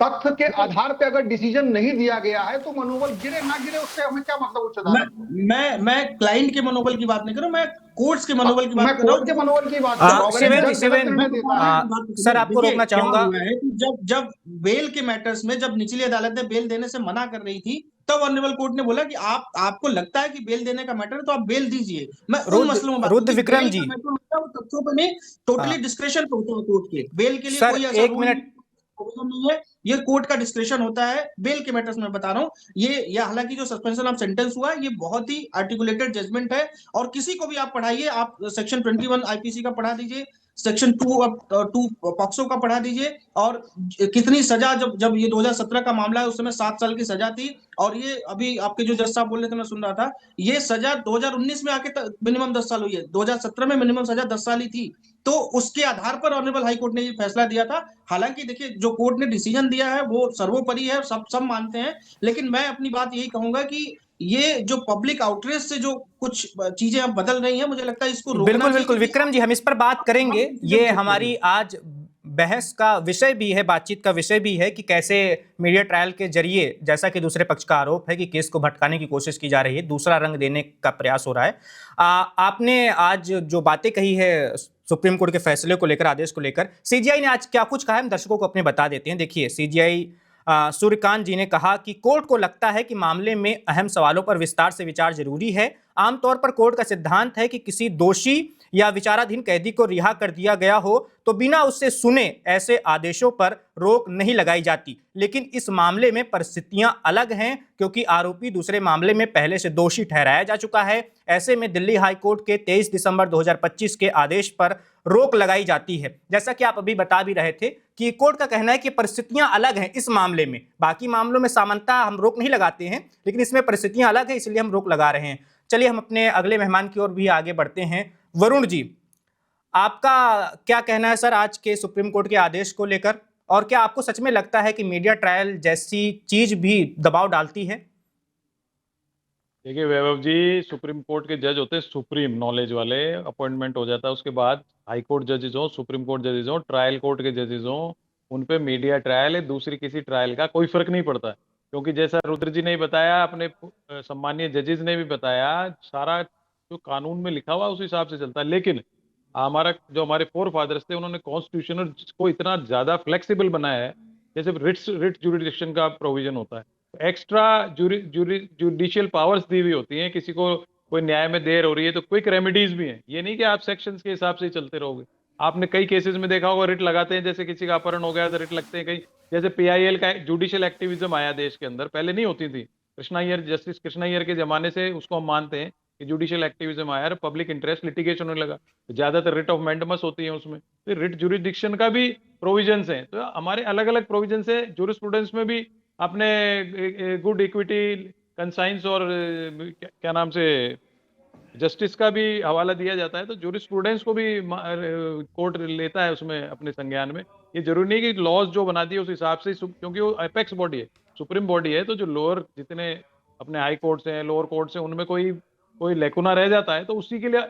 तथ्य के आधार पे अगर डिसीजन नहीं दिया गया है तो मनोबल गिरे ना गिरे उससे हमें क्या मतलब उच्च अदालत। मैं क्लाइंट के मनोबल की बात नहीं कर रहा हूं, मैं कोर्ट्स के मनोबल की बात कर रहा हूं। मैं कोर्ट के मनोबल की बात कर रहा हूं। सर आपको रोकना चाहूंगा। जब बेल के मैटर्स में जब निचली अदालतें बेल देने से मना कर रही थी, तब ऑनरेबल कोर्ट ने बोला कि आपको लगता है कि बेल देने का मैटर है तो आप बेल दीजिए। मैं उन मसलों में बात रुद्र विक्रम जी, तथ्यों पे नहीं, टोटली डिस्क्रेशन पे होता है कोर्ट के। बेल के लिए सर कोई ऐसा एक मिनट नहीं है, ये कोर्ट का डिस्क्रेशन होता है। बेल के मैटर्स में बता रहा हूं, ये हालांकि जो सस्पेंशन ऑफ सेंटेंस हुआ ये बहुत ही आर्टिकुलेटेड जजमेंट है, और किसी को भी आप पढ़ाइए, आप सेक्शन 21 आईपीसी का पढ़ा दीजिए, सेक्शन 2 पॉक्सो का पढ़ा दीजिए, और कितनी सजा, जब ये 2017 का मामला है उस समय 7 साल की सजा थी, और ये अभी आपके जो जज साहब बोल रहे थे मैं सुन रहा था, ये सजा 2019 में आके मिनिमम 10 साल हुई है, 2017 में मिनिमम सजा 10 साल ही थी। तो उसके आधार पर ऑनरेबल हाई कोर्ट ने ये फैसला दिया था। हालांकि देखिए जो कोर्ट ने डिसीजन दिया है वो सर्वोपरि है, सब मानते हैं, लेकिन मैं अपनी बात यही कहूंगा कि ये जो पब्लिक आउटरीच से जो कुछ चीजें अब बदल रही हैं, मुझे लगता है इसको रोकना चाहिए। बिल्कुल विक्रम जी, हम इस पर बात करेंगे। ये हमारी आज बहस का विषय भी है, बातचीत का विषय भी है कि कैसे मीडिया ट्रायल के जरिए, जैसा कि दूसरे पक्ष का आरोप है कि केस को भटकाने की कोशिश की जा रही है, दूसरा रंग देने का प्रयास हो रहा है। आपने आज जो बातें कही है सुप्रीम कोर्ट के फैसले को लेकर, आदेश को लेकर, सीजीआई ने आज क्या कुछ कहा है हम दर्शकों को अपने बता देते हैं। देखिए, सीजीआई सूर्यकांत जी ने कहा कि कोर्ट को लगता है कि मामले में अहम सवालों पर विस्तार से विचार जरूरी है। आमतौर पर कोर्ट का सिद्धांत है कि किसी दोषी या विचाराधीन कैदी को रिहा कर दिया गया हो तो बिना उससे सुने ऐसे आदेशों पर रोक नहीं लगाई जाती, लेकिन इस मामले में परिस्थितियां अलग हैं क्योंकि आरोपी दूसरे मामले में पहले से दोषी ठहराया जा चुका है। ऐसे में दिल्ली हाई कोर्ट के 23 दिसंबर 2025 के आदेश पर रोक लगाई जाती है। जैसा कि आप अभी बता भी रहे थे कि कोर्ट का कहना है कि परिस्थितियां अलग हैं इस मामले में। बाकी मामलों में सामान्यतः हम रोक नहीं लगाते हैं, लेकिन इसमें परिस्थितियां अलग है, इसलिए हम रोक लगा रहे हैं। चलिए हम अपने अगले मेहमान की ओर भी आगे बढ़ते हैं। वरुण जी, आपका क्या कहना है सर आज के सुप्रीम कोर्ट के आदेश को लेकर, और क्या आपको सच में लगता है कि मीडिया ट्रायल जैसी चीज भी दबाव डालती है? देखिए वैभव जी, सुप्रीम कोर्ट के जज होते हैं सुप्रीम नॉलेज वाले, अपॉइंटमेंट हो जाता है, उसके बाद हाई कोर्ट जजेस हो, सुप्रीम कोर्ट जजेस हो, ट्रायल कोर्ट के जजेस हो, उन पे मीडिया ट्रायल है दूसरी किसी ट्रायल का कोई फर्क नहीं पड़ता, क्योंकि जैसा रुद्र जी ने बताया, अपने सम्मानीय जजेस ने भी बताया, सारा जो कानून में लिखा हुआ उस हिसाब से चलता है। लेकिन हमारे फोर फादर्स थे, उन्होंने कॉन्स्टिट्यूशन को इतना ज्यादा फ्लेक्सिबल बनाया है, जैसे रिट जुरिडिक्शन का प्रोविजन होता है, एक्स्ट्रा जुडिशियल पावर्स दी हुई होती हैं, किसी को कोई न्याय में देर हो रही है तो क्विक रेमेडीज भी हैं। ये नहीं कि आप सेक्शंस के हिसाब से ही चलते रहोगे। आपने कई केसेस में देखा होगा, रिट लगाते हैं, जैसे किसी का अपहरण हो गया तो रिट लगते हैं कई, जैसे PIL का जुडिशियल एक्टिविज्म आया देश के अंदर, पहले नहीं होती थी। कृष्णा अय्यर, जस्टिस कृष्णा अय्यर के जमाने से उसको हम मानते हैं कि जुडिशियल एक्टिविज्म आया और पब्लिक इंटरेस्ट लिटिगेशन होने लगा, तो ज्यादातर रिट ऑफ मैंडेमस होती है उसमें, तो रिट जुरिडिक्शन का भी प्रोविजंस हैं। तो हमारे अलग अलग प्रोविजंस है जूरिस्प्रूडेंस में भी। आपने गुड इक्विटी कंसाइंस और क्या नाम से जस्टिस का भी हवाला दिया जाता है, तो जूरिस्प्रूडेंस को भी कोर्ट लेता है उसमें अपने संज्ञान में। ये जरूरी नहीं कि लॉज जो बनाती है उस हिसाब से, क्योंकि वो एपेक्स बॉडी है, सुप्रीम बॉडी है, तो जो लोअर जितने अपने हाई कोर्ट्स हैं, लोअर कोर्ट्स हैं, उनमें कोई लेकुना रह जाता है तो उसी के लिए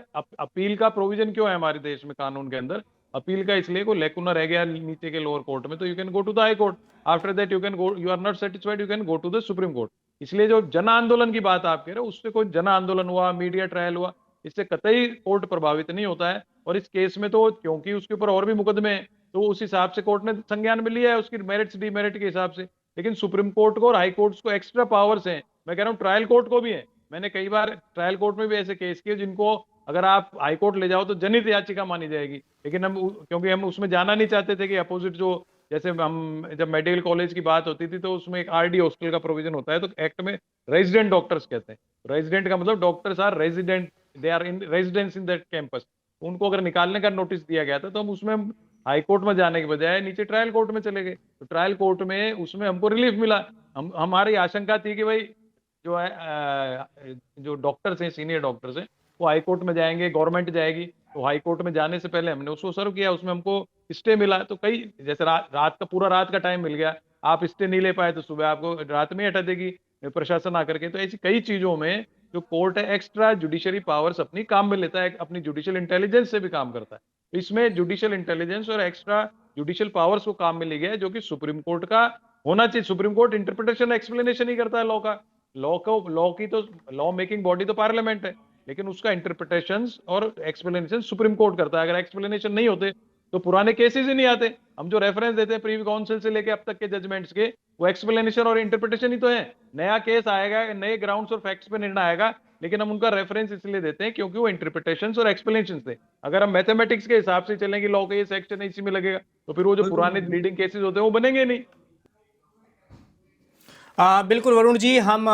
अपील का प्रोविजन क्यों है हमारे देश में कानून के अंदर। अपील का इसलिए कोई लेकुना रह गया नीचे के लोअर कोर्ट में तो you can go to the high court, after that you can go, you are not satisfied, you can go to the supreme court. इसलिए जो जन आंदोलन की बात आप कह रहे हो, उससे कोई जन आंदोलन हुआ, मीडिया ट्रायल हुआ, इससे कतई कोर्ट प्रभावित नहीं होता है। और इस केस में तो क्योंकि उसके ऊपर और भी मुकदमे हैं, तो उस हिसाब से कोर्ट ने संज्ञान में लिया है उसकी मेरिट्स डीमेरिट के हिसाब से। लेकिन सुप्रीम कोर्ट को और हाई कोर्ट्स को एक्स्ट्रा पावर्स हैं, मैं कह रहा हूँ ट्रायल कोर्ट को भी है। मैंने कई बार ट्रायल कोर्ट में भी ऐसे केस किए जिनको अगर आप हाई कोर्ट ले जाओ तो जनहित याचिका मानी जाएगी, लेकिन क्योंकि हम उसमें जाना नहीं चाहते थे कि अपोजिट जो, जैसे हम जब मेडिकल कॉलेज की बात होती थी तो उसमें एक RD हॉस्टल का प्रोविजन होता है, तो एक्ट में रेजिडेंट डॉक्टर्स कहते हैं। रेजिडेंट का मतलब doctors are resident, they are in residence in that campus. उनको अगर निकालने का नोटिस दिया गया था तो हम उसमें हाई कोर्ट में जाने के बजाय नीचे ट्रायल कोर्ट में चले गए। तो ट्रायल कोर्ट में उसमें हमको रिलीफ मिला। हमारी आशंका थी कि भाई जो है जो डॉक्टर्स हैं, सीनियर डॉक्टर्स हैं, वो हाई कोर्ट में जाएंगे, गवर्नमेंट जाएगी, तो हाई कोर्ट में जाने से पहले हमने उसको सर्व किया, उसमें हमको स्टे मिला। तो कई जैसे रात का पूरा रात का टाइम मिल गया, आप स्टे नहीं ले पाए तो सुबह आपको रात में हटा देगी प्रशासन आकर के। तो ऐसी कई चीजों में जो कोर्ट है एक्स्ट्रा जुडिशरी पावर्स अपनी काम में लेता है, अपनी जुडिशियल इंटेलिजेंस से भी काम करता है। तो इसमें जुडिशियल इंटेलिजेंस और एक्स्ट्रा जुडिशियल पावर्स को काम में ले गया है, जो कि सुप्रीम कोर्ट का होना चाहिए। सुप्रीम कोर्ट इंटरप्रिटेशन एक्सप्लेनेशन ही करता है लॉ का। लॉ की तो लॉ मेकिंग बॉडी तो पार्लियामेंट है, लेकिन उसका इंटरप्रिटेशन और एक्सप्लेनेशन सुप्रीम कोर्ट करता है। अगर एक्सप्लेनेशन नहीं होते तो पुराने केसेस ही नहीं आते। हम जो रेफरेंस देते हैं प्रीवी काउंसिल से लेके अब तक के जजमेंट्स के, वो एक्सप्लेनेशन और इंटरप्रिटेशन ही तो है। नया केस आएगा, नए ग्राउंड्स और फैक्ट्स पे निर्णय आएगा, लेकिन हम उनका रेफरेंस इसलिए देते हैं क्योंकि वो इंटरप्रिटेशन और एक्सप्लेनेशन थे। अगर हम मैथमेटिक्स के हिसाब से चलेंगे, लॉ का ये सेक्शन इसी में लगेगा, तो फिर वो जो पुराने लीडिंग केसेस होते हैं वो बनेंगे नहीं। बिल्कुल वरुण जी, हम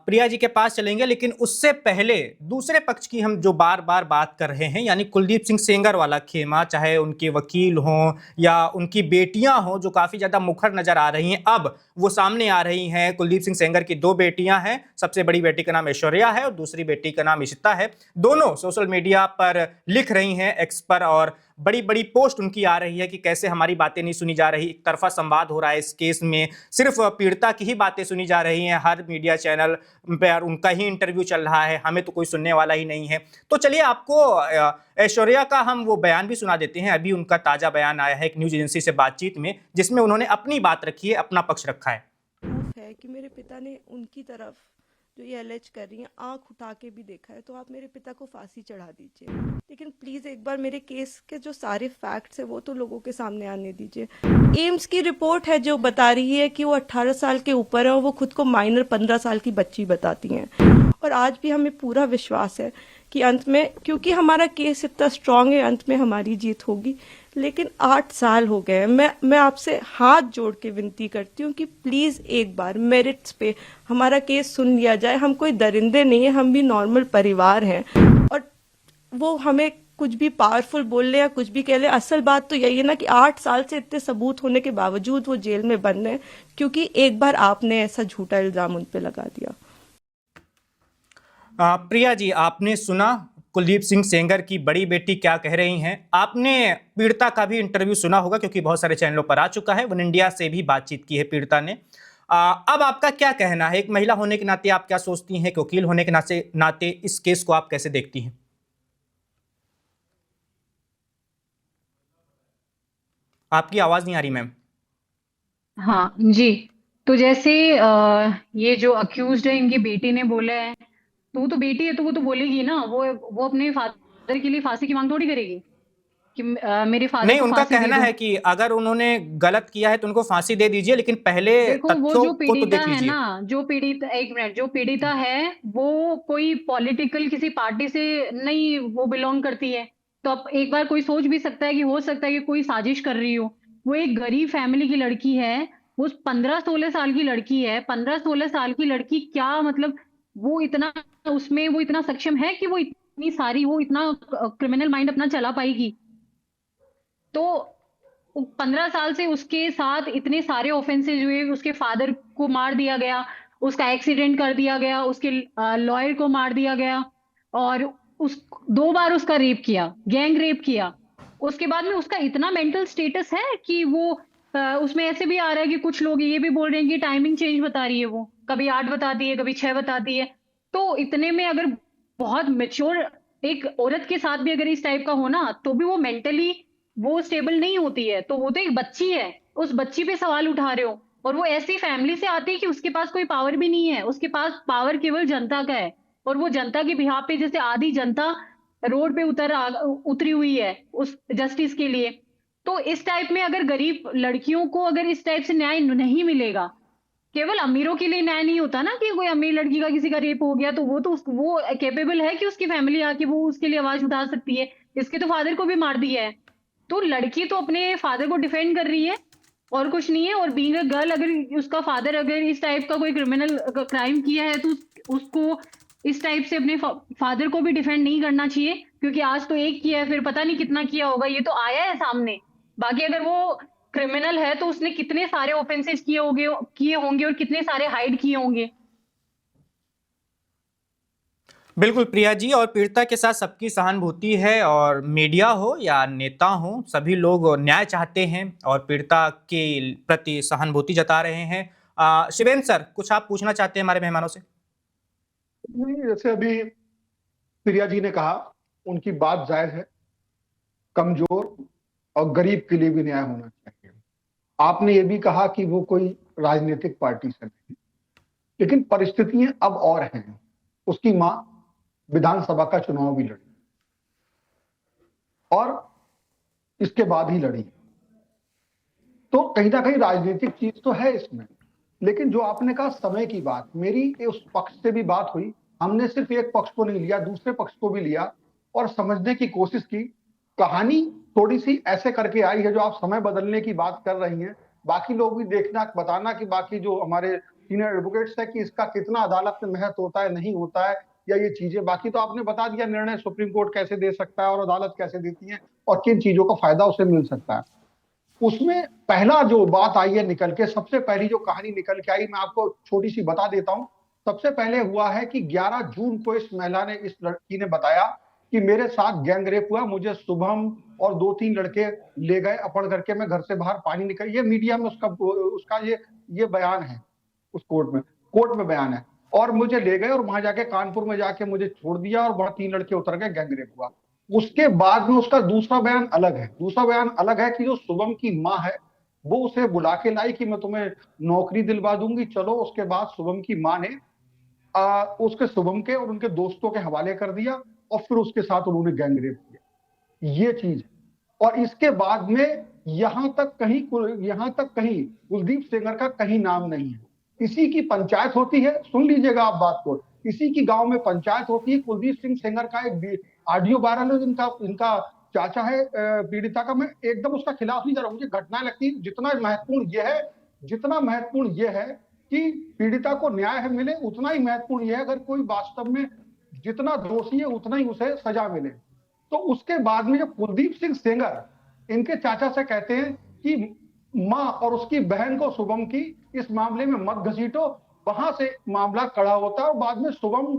प्रिया जी के पास चलेंगे, लेकिन उससे पहले दूसरे पक्ष की हम जो बार बार बात कर रहे हैं, यानी कुलदीप सिंह सेंगर वाला खेमा, चाहे उनके वकील हों या उनकी बेटियां हों जो काफ़ी ज़्यादा मुखर नज़र आ रही हैं, अब वो सामने आ रही हैं। कुलदीप सिंह सेंगर की 2 बेटियां हैं, सबसे बड़ी बेटी का नाम ऐश्वर्या है और दूसरी बेटी का नाम इशिता है। दोनों सोशल मीडिया पर लिख रही हैं, एक्स पर, और बड़ी बड़ी पोस्ट उनकी आ रही है कि कैसे हमारी बातें नहीं सुनी जा रही, एक तरफा संवाद हो रहा है इस केस में, सिर्फ पीड़िता की ही बातें सुनी जा रही हैं, हर मीडिया चैनल पर उनका ही इंटरव्यू चल रहा है, हमें तो कोई सुनने वाला ही नहीं है। तो चलिए आपको ऐश्वर्या का हम वो बयान भी सुना देते हैं। अभी उनका ताज़ा बयान आया है एक न्यूज़ एजेंसी से बातचीत में, जिसमें उन्होंने अपनी बात रखी है, अपना पक्ष रखा है। है कि मेरे पिता ने उनकी तरफ जो ये अलेज कर रही हैं आंख उठा के भी देखा है, तो आप मेरे पिता को फांसी चढ़ा दीजिए, लेकिन प्लीज़ एक बार मेरे केस के जो सारे फैक्ट्स हैं वो तो लोगों के सामने आने दीजिए। एम्स की रिपोर्ट है जो बता रही है कि वो 18 साल के ऊपर है और वो खुद को माइनर 15 साल की बच्ची बताती हैं, और आज भी हमें पूरा विश्वास है कि अंत में, क्योंकि हमारा केस इतना स्ट्रांग है, अंत में हमारी जीत होगी। लेकिन 8 साल हो गए, मैं आपसे हाथ जोड़ के विनती करती हूँ कि प्लीज़ एक बार मेरिट्स पे हमारा केस सुन लिया जाए। हम कोई दरिंदे नहीं है, हम भी नॉर्मल परिवार हैं, और वो हमें कुछ भी पावरफुल बोल ले या कुछ भी कह ले, असल बात तो यही है ना कि 8 साल से इतने सबूत होने के बावजूद वो जेल में बंद हैं, क्योंकि एक बार आपने ऐसा झूठा इल्ज़ाम उन पे लगा दिया। प्रिया जी, आपने सुना कुलदीप सिंह सेंगर की बड़ी बेटी क्या कह रही हैं। आपने पीड़िता का भी इंटरव्यू सुना होगा, क्योंकि बहुत सारे चैनलों पर आ चुका है। वन इंडिया से भी बातचीत की है पीड़िता ने। अब आपका क्या कहना है? एक महिला होने के नाते आप क्या सोचती हैं, एक वकील होने के नाते इस केस को आप कैसे देखती हैं? आपकी आवाज नहीं आ रही मैम। हाँ जी, तो जैसे ये जो अक्यूज्ड है इनकी बेटी ने बोला है, तो वो तो बेटी है तो वो तो बोलेगी ना, वो अपने फादर के लिए फांसी की मांग थोड़ी करेगी कि मेरे फादर नहीं, को उनका फांसी दे कहना दो। है कि अगर उन्होंने गलत किया है तो उनको फांसी दे दीजिए, लेकिन पहले देखो वो तथ्यों जो को तो पीड़िता देख है लीजिए। ना, जो पीड़िता, एक मिनट, जो पीड़िता है वो कोई पॉलिटिकल किसी पार्टी से नहीं वो बिलोंग करती है। तो अब एक बार कोई सोच भी सकता है कि हो सकता है कि कोई साजिश कर रही हो। वो एक गरीब फैमिली की लड़की है, वो 15-16 साल की लड़की है। 15-16 साल की लड़की क्या मतलब, वो इतना उसमें वो इतना सक्षम है कि वो इतनी सारी वो इतना क्रिमिनल माइंड अपना चला पाएगी? तो 15 साल से उसके साथ इतने सारे ऑफेंसेज हुए, उसके फादर को मार दिया गया, उसका एक्सीडेंट कर दिया गया, उसके लॉयर को मार दिया गया, और उस 2 बार उसका रेप किया, गैंग रेप किया। उसके बाद में उसका इतना मेंटल स्टेटस है कि वो उसमें ऐसे भी आ रहा है कि कुछ लोग ये भी बोल रहे हैं कि टाइमिंग चेंज बता रही है, वो कभी 8 बताती है, कभी 6 बताती है। तो इतने में अगर बहुत मेच्योर एक औरत के साथ भी अगर इस टाइप का हो ना, तो भी वो मेंटली वो स्टेबल नहीं होती है। तो वो तो एक बच्ची है, उस बच्ची पे सवाल उठा रहे हो, और वो ऐसी फैमिली से आती है कि उसके पास कोई पावर भी नहीं है, उसके पास पावर केवल जनता का है। और वो जनता के बिहाफ पे जैसे आधी जनता रोड पे उतरी हुई है उस जस्टिस के लिए। तो इस टाइप में अगर गरीब लड़कियों को अगर इस टाइप से न्याय नहीं मिलेगा, केवल अमीरों के लिए न्याय नहीं होता ना कि कोई अमीर लड़की का किसी का रेप हो गया तो वो तो वो कैपेबल है कि उसकी फैमिली आके वो उसके लिए आवाज उठा सकती है। इसके तो फादर को भी मार दिया है। तो लड़की तो अपने फादर को डिफेंड कर रही है और कुछ नहीं है। और बीइंग अ गर्ल, अगर उसका फादर अगर इस टाइप का कोई क्रिमिनल क्राइम किया है तो उसको इस टाइप से अपने फादर को भी डिफेंड नहीं करना चाहिए, क्योंकि आज तो एक किया है, फिर पता नहीं कितना किया होगा, ये तो आया है सामने। बाकी अगर वो क्रिमिनल है तो उसने कितने सारे ऑफेंसेस किए होंगे और कितने सारे हाइड किए होंगे। बिल्कुल प्रिया जी, और पीड़िता के साथ सबकी सहानुभूति है, और मीडिया हो या नेता हो सभी लोग न्याय चाहते हैं और पीड़िता के प्रति सहानुभूति जता रहे हैं। शिवेंद्र सर, कुछ आप पूछना चाहते हैं हमारे मेहमानों से? नहीं, जैसे अभी प्रिया जी ने कहा, उनकी बात जायज है। कमजोर और गरीब के लिए भी न्याय होना चाहिए। आपने ये भी कहा कि वो कोई राजनीतिक पार्टी से नहीं, लेकिन परिस्थितियां अब और हैं। उसकी मां विधानसभा का चुनाव भी लड़ी और इसके बाद ही लड़ी, तो कहीं ना कहीं राजनीतिक चीज तो है इसमें। लेकिन जो आपने कहा समय की बात, मेरी उस पक्ष से भी बात हुई। हमने सिर्फ एक पक्ष को नहीं लिया, दूसरे पक्ष को भी लिया और समझने की कोशिश की। कहानी थोड़ी सी ऐसे करके आई है, जो आप समय बदलने की बात कर रही हैं, बाकी लोग भी देखना बताना कि बाकी जो हमारे सीनियर एडवोकेट्स है कि इसका कितना अदालत में महत्व होता है, नहीं होता है, या ये चीजें। बाकी तो आपने बता दिया निर्णय सुप्रीम कोर्ट कैसे दे सकता है और अदालत कैसे देती है और किन चीजों का फायदा उसे मिल सकता है। उसमें पहला जो बात आई है निकल के, सबसे पहली जो कहानी निकल के आई, मैं आपको छोटी सी बता देता हूं। सबसे पहले हुआ है कि 11 जून को इस महिला ने, इस लड़की ने बताया कि मेरे साथ गैंग रेप हुआ, मुझे शुभम और 2-3 लड़के ले गए अपहरण करके, मैं घर से बाहर पानी निकल। ये मीडिया में उसका ये बयान है, उस कोर्ट में बयान है। और मुझे ले गए और वहां जाके कानपुर में जाके मुझे छोड़ दिया और वहां 3 लड़के उतर गए, गैंग रेप हुआ। उसके बाद में उसका दूसरा बयान अलग है। दूसरा बयान अलग है कि जो शुभम की माँ है वो उसे बुला के लाई कि मैं तुम्हें नौकरी दिलवा दूंगी, चलो। उसके बाद शुभम की माँ ने उसके शुभम के और उनके दोस्तों के हवाले कर दिया और फिर उसके साथ उन्होंने गैंग रेप किया। ये चीज है। और इसके बाद में यहां तक कहीं कुलदीप सेंगर का कहीं नाम नहीं है। इसी की पंचायत होती है, सुन लीजिएगा आप बात को, इसी की गांव में पंचायत होती है। कुलदीप सिंह सेंगर का एक ऑडियो वायरल है, इनका चाचा है पीड़िता का। मैं एकदम उसका खिलाफ नहीं जा रहा, मुझे घटना लगती है। जितना महत्वपूर्ण यह है कि पीड़िता को न्याय मिले, उतना ही महत्वपूर्ण यह है अगर कोई वास्तव में जितना दोषी है उतना ही उसे सजा मिले। तो उसके बाद में जब कुलदीप सिंह सेंगर इनके चाचा से कहते हैं कि मां और उसकी बहन को शुभम की इस मामले में मत घसीटो, वहां से मामला खड़ा होता है और बाद में शुभम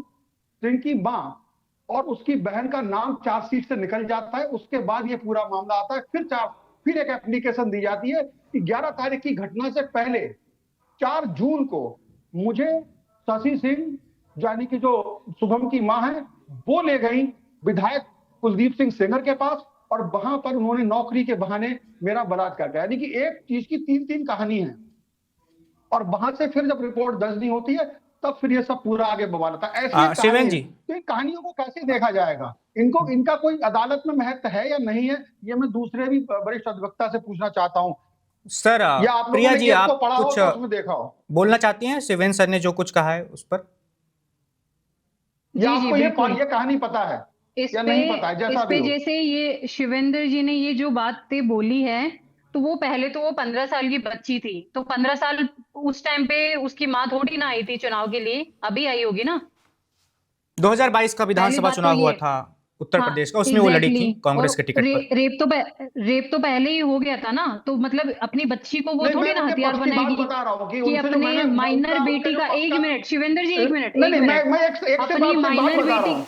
सिंह की मां और उसकी बहन का नाम चार्जशीट से निकल जाता है। उसके बाद ये पूरा मामला आता है। फिर एक एप्लीकेशन दी जाती है कि 11 तारीख की घटना से पहले 4 जून को मुझे शशि सिंह, यानी कि जो शुभम की मां है, वो ले गई विधायक कुलदीप सिंह सेंगर के पास और वहां पर उन्होंने नौकरी के बहाने मेरा बलात्कार किया। यानी कि एक चीज की 3 कहानी है। और वहां से फिर जब रिपोर्ट दर्ज नहीं होती है तब फिर ये सब पूरा आगे बवाल था। ऐसी शिवेन कहानी जी। है, तो इन कहानियों को कैसे देखा जाएगा? इनका कोई अदालत में महत्व है या नहीं है, ये मैं दूसरे भी वरिष्ठ अधिवक्ता से पूछना चाहता हूँ, सर या आप लोगों प्रिया ने जी, केस आप को पढ़ा हो कुछ तो उसमें देखा हो, बोलना चाहती हैं शिवेन सर ने जो कुछ कहा है उस पर? या जी जी आपको बिल्कुल। ये कहानी पता है इस या पे नहीं पता है, जैसा भी हो? जैसे ये शिवेंद्र जी ने ये जो बातें बोली है, तो वो पहले तो वो 15 साल की बच्ची थी, तो 15 साल उस टाइम पे उसकी माँ थोड़ी ना आई थी चुनाव के लिए, अभी आई होगी ना। 2022 का पहली विधानसभा बात तो चुनाव हुआ ये, था उत्तर हाँ प्रदेश का, उसमें वो लड़ी एग्जैक्टली थी कांग्रेस और के टिकट पर। रेप तो पहले ही हो गया था ना, तो मतलब अपनी बच्ची को वो नहीं, मैं थोड़ी ना उनके हथियार पक्ष की बात बनाएगी बता रहा हूँ कि कि उनसे जो अपने मैंने माइनर उनका बेटी जो का, पक्ष एक का, मिनट शिवेंद्र जी, एक मिनट, नहीं एक नहीं, मिनट, मैं एक से अपनी बात माइनर बता रहा बेटी, हूँ।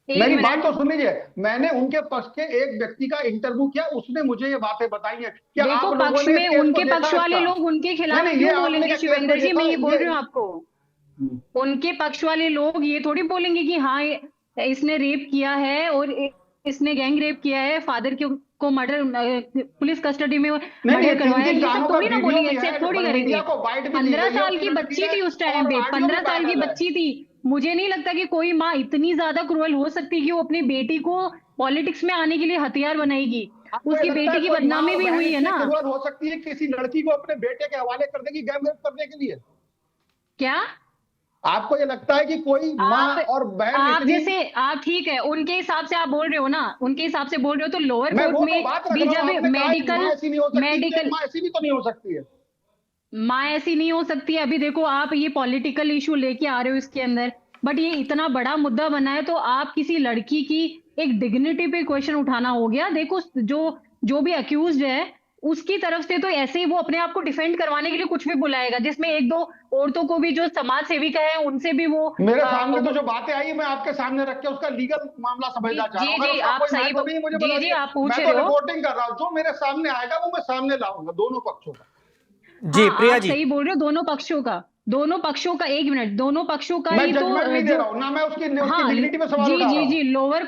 एक मेरी बात मिनट, तो सुन लीजिए, मैंने उनके पक्ष के एक व्यक्ति का इंटरव्यू किया, उसने मुझे ये बातें बताई हैं। क्या देखो आप लोगों पक्ष ने इस में केस को उनके देखा पक्ष है वाले इसका? लोग उनके नहीं खिलाफ नहीं, ये क्यों आपने बोलेंगे क्या केस शिवेंद्र में जी, मैं देखा? ये बोल रही हूँ आपको, उनके पक्ष वाले लोग ये थोड़ी बोलेंगे कि हाँ इसने रेप किया है और इसने गैंग रेप किया है, फादर को मर्डर, पुलिस कस्टडी में नहीं नहीं, मर्डर ये तीन करवाया, तीन ये सब गानों का थोड़ी ना वीडियो बोलेंगे, भी है, एक्सेप्ट थोड़ी मीडिया करेंगे। को बाइट भी दी 15 गई है, साल की प्रिंट की बच्ची है, थी उस टाइम और पे, ऑडियो भी 15 साल की वायरल है। बच्ची थी। मुझे नहीं लगता कि कोई माँ इतनी ज्यादा क्रूअल हो सकती कि वो अपनी बेटी को पॉलिटिक्स में आने के लिए हथियार बनाएगी। आपको ये उसकी लगता है बेटी की कोई माँ बदनामी और भी बहन हुई है इतनी ना। क्रूअल हो सकती है किसी लड़की को अपने बेटे के हवाले कर देगी गैंग रेप करने के लिए? क्या आपको ये लगता है कि कोई माँ आप और बहन आप इतनी? जैसे आप ठीक है, उनके हिसाब से आप बोल रहे हो ना, उनके हिसाब से बोल रहे हो, तो लोअर मैं कोर्ट वो तो में बात रख भी रहा हूँ, जब आपने कहा कि माँ ऐसी नहीं हो सकती, तो एक मेडिकल माँ ऐसी भी तो नहीं हो सकती है। माँ ऐसी नहीं हो सकती। अभी देखो आप ये पॉलिटिकल इशू लेके आ रहे हो इसके अंदर, बट ये इतना बड़ा मुद्दा बना है, तो आप किसी लड़की की एक डिग्निटी पे क्वेश्चन उठाना हो गया। देखो जो भी अक्यूज्ड है उसकी तरफ से तो ऐसे ही वो अपने आप को डिफेंड करवाने के लिए कुछ भी बुलाएगा, जिसमें एक दो औरतों को भी जो समाज सेविका है उनसे भी वो मेरे सामने तो जो बातें आई मैं आपके सामने रख के उसका लीगल मामला समझना चाह रहा हूँ। अगर जी उसका आप कोई सही महत्व नहीं है मुझे जी बताइए, आप पूछ मैं रहे तो हो, रिपोर्टिंग कर रहा हूँ, जो मेरे सामने आएगा वो मैं सामने लाऊंगा, दोनों पक्षों का। जी हाँ प्रिया आप जी। सही बोल रहे हो, दोनों पक्षों का, एक मिनट, दोनों पक्षों का मैं ही तो जजमेंट नहीं दे जो, रहा हूँ ना, मैं उसकी हाँ डिग्निटी पे सवाल जी उठा रहा जी हूँ। जी, लोअर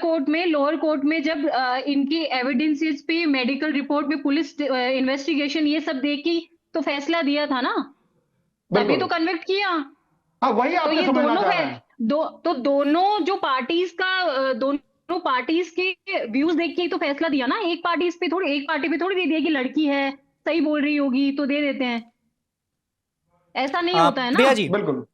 कोर्ट में जब इनकी एविडेंसेस पे, मेडिकल रिपोर्ट में, पुलिस इन्वेस्टिगेशन ये सब देखी तो फैसला दिया था ना, तभी तो बिल्कुल, कन्विक्ट किया। हाँ वही तो आपसे ये समझना दोनों चाह रहे हैं। तो दोनों जो पार्टीज का दोनों पार्टीज के व्यूज देख के ही तो फैसला दिया ना, एक पार्टी पे थोड़ी दे दिया कि लड़की है सही बोल रही होगी तो दे देते हैं, ऐसा नहीं होता है ना। प्रिया जी बिल्कुल,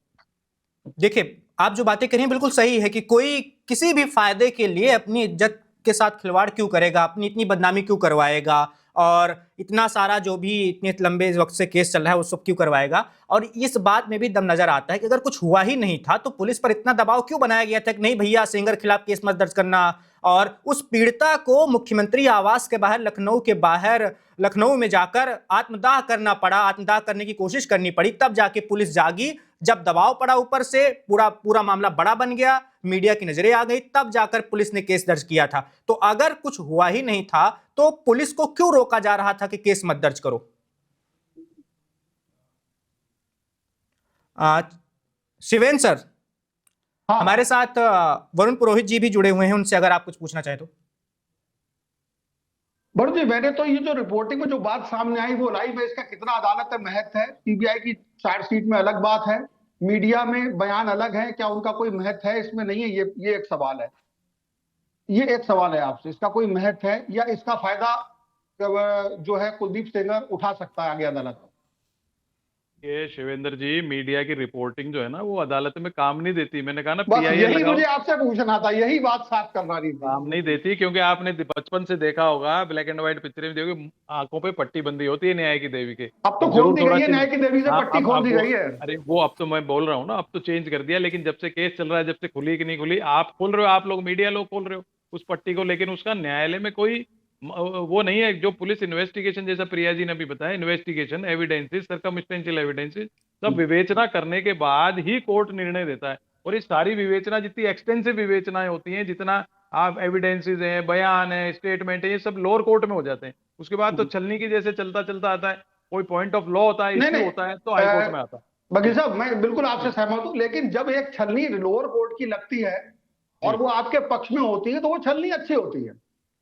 देखिए, आप जो बातें करी हैं बिल्कुल सही है कि कोई किसी भी फायदे के लिए अपनी इज्जत के साथ खिलवाड़ क्यों करेगा, अपनी इतनी बदनामी क्यों करवाएगा, और इतना सारा जो भी इतने लंबे वक्त से केस चल रहा है वो सब क्यों करवाएगा। और इस बात में भी दम नजर आता है कि अगर कुछ हुआ ही नहीं था तो पुलिस पर इतना दबाव क्यों बनाया गया था कि नहीं भैया सेंगर खिलाफ केस मत दर्ज करना। और उस पीड़िता को मुख्यमंत्री आवास के बाहर, लखनऊ में जाकर आत्मदाह करना पड़ा, आत्मदाह करने की कोशिश करनी पड़ी, तब जाके पुलिस जागी। जब दबाव पड़ा ऊपर से, पूरा मामला बड़ा बन गया, मीडिया की नजरें आ गई, तब जाकर पुलिस ने केस दर्ज किया था। तो अगर कुछ हुआ ही नहीं था तो पुलिस को क्यों रोका जा रहा था कि केस मत दर्ज करो? शिवेन सर, हाँ हमारे साथ वरुण पुरोहित जी भी जुड़े हुए हैं, उनसे अगर आप कुछ पूछना चाहें तो। बड़ू जी, मैंने तो ये जो रिपोर्टिंग में जो बात सामने आई वो लाइव है, इसका कितना अदालत में महत्व है, सीबीआई की चार्जशीट में अलग बात है, मीडिया में बयान अलग है, क्या उनका कोई महत्व है इसमें? नहीं है, ये एक सवाल है, ये एक सवाल है आपसे, इसका कोई महत्व है या इसका फायदा जो है कुलदीप सेंगर उठा सकता है आगे अदालत में? ये शिवेंद्र जी, मीडिया की रिपोर्टिंग जो है ना वो अदालत में काम नहीं देती। मैंने कहा ना बस पीआईए यही लगाओ, मुझे आपसे पूछना था, यही बात साफ करना रही थी। काम नहीं देती, क्योंकि आपने बचपन से देखा होगा, ब्लैक एंड व्हाइट पिक्चर में देखोगे आंखों पे पट्टी बंदी होती है न्याय की देवी के। अब तो खोल जरूर दी थोड़ा गई है, चेंज, न्याय की देवी से हाँ, पट्टी खोल दी वो, गई है। अरे वो अब तो मैं बोल रहा हूँ ना, अब तो चेंज कर दिया, लेकिन जब से केस चल रहा है, जब से खुली कि नहीं खुली, आप खोल रहे हो, आप लोग मीडिया लोग खोल रहे हो उस पट्टी को, लेकिन उसका न्यायालय में कोई वो नहीं है। जो पुलिस इन्वेस्टिगेशन, जैसा प्रिया जी ने भी बताया, इन्वेस्टिगेशन, एविडेंसेस, सर्कमस्टेंशियल एविडेंसेस सब विवेचना करने के बाद ही कोर्ट निर्णय देता है। और ये सारी विवेचना, जितनी एक्सटेंसिव विवेचनाएं होती हैं, जितना आप एविडेंसेस हैं, बयान है, स्टेटमेंट है, ये सब लोअर कोर्ट में हो जाते हैं। उसके बाद तो छलनी की जैसे चलता चलता आता है, कोई पॉइंट ऑफ लॉ होता है, नहीं इश्यू नहीं, होता है, तो हाई कोर्ट में आता है। बघेल साहब, मैं बिल्कुल आपसे सहमत हूं, लेकिन जब एक छलनी लोअर कोर्ट की लगती है और वो आपके पक्ष में होती है तो वो छलनी अच्छी होती है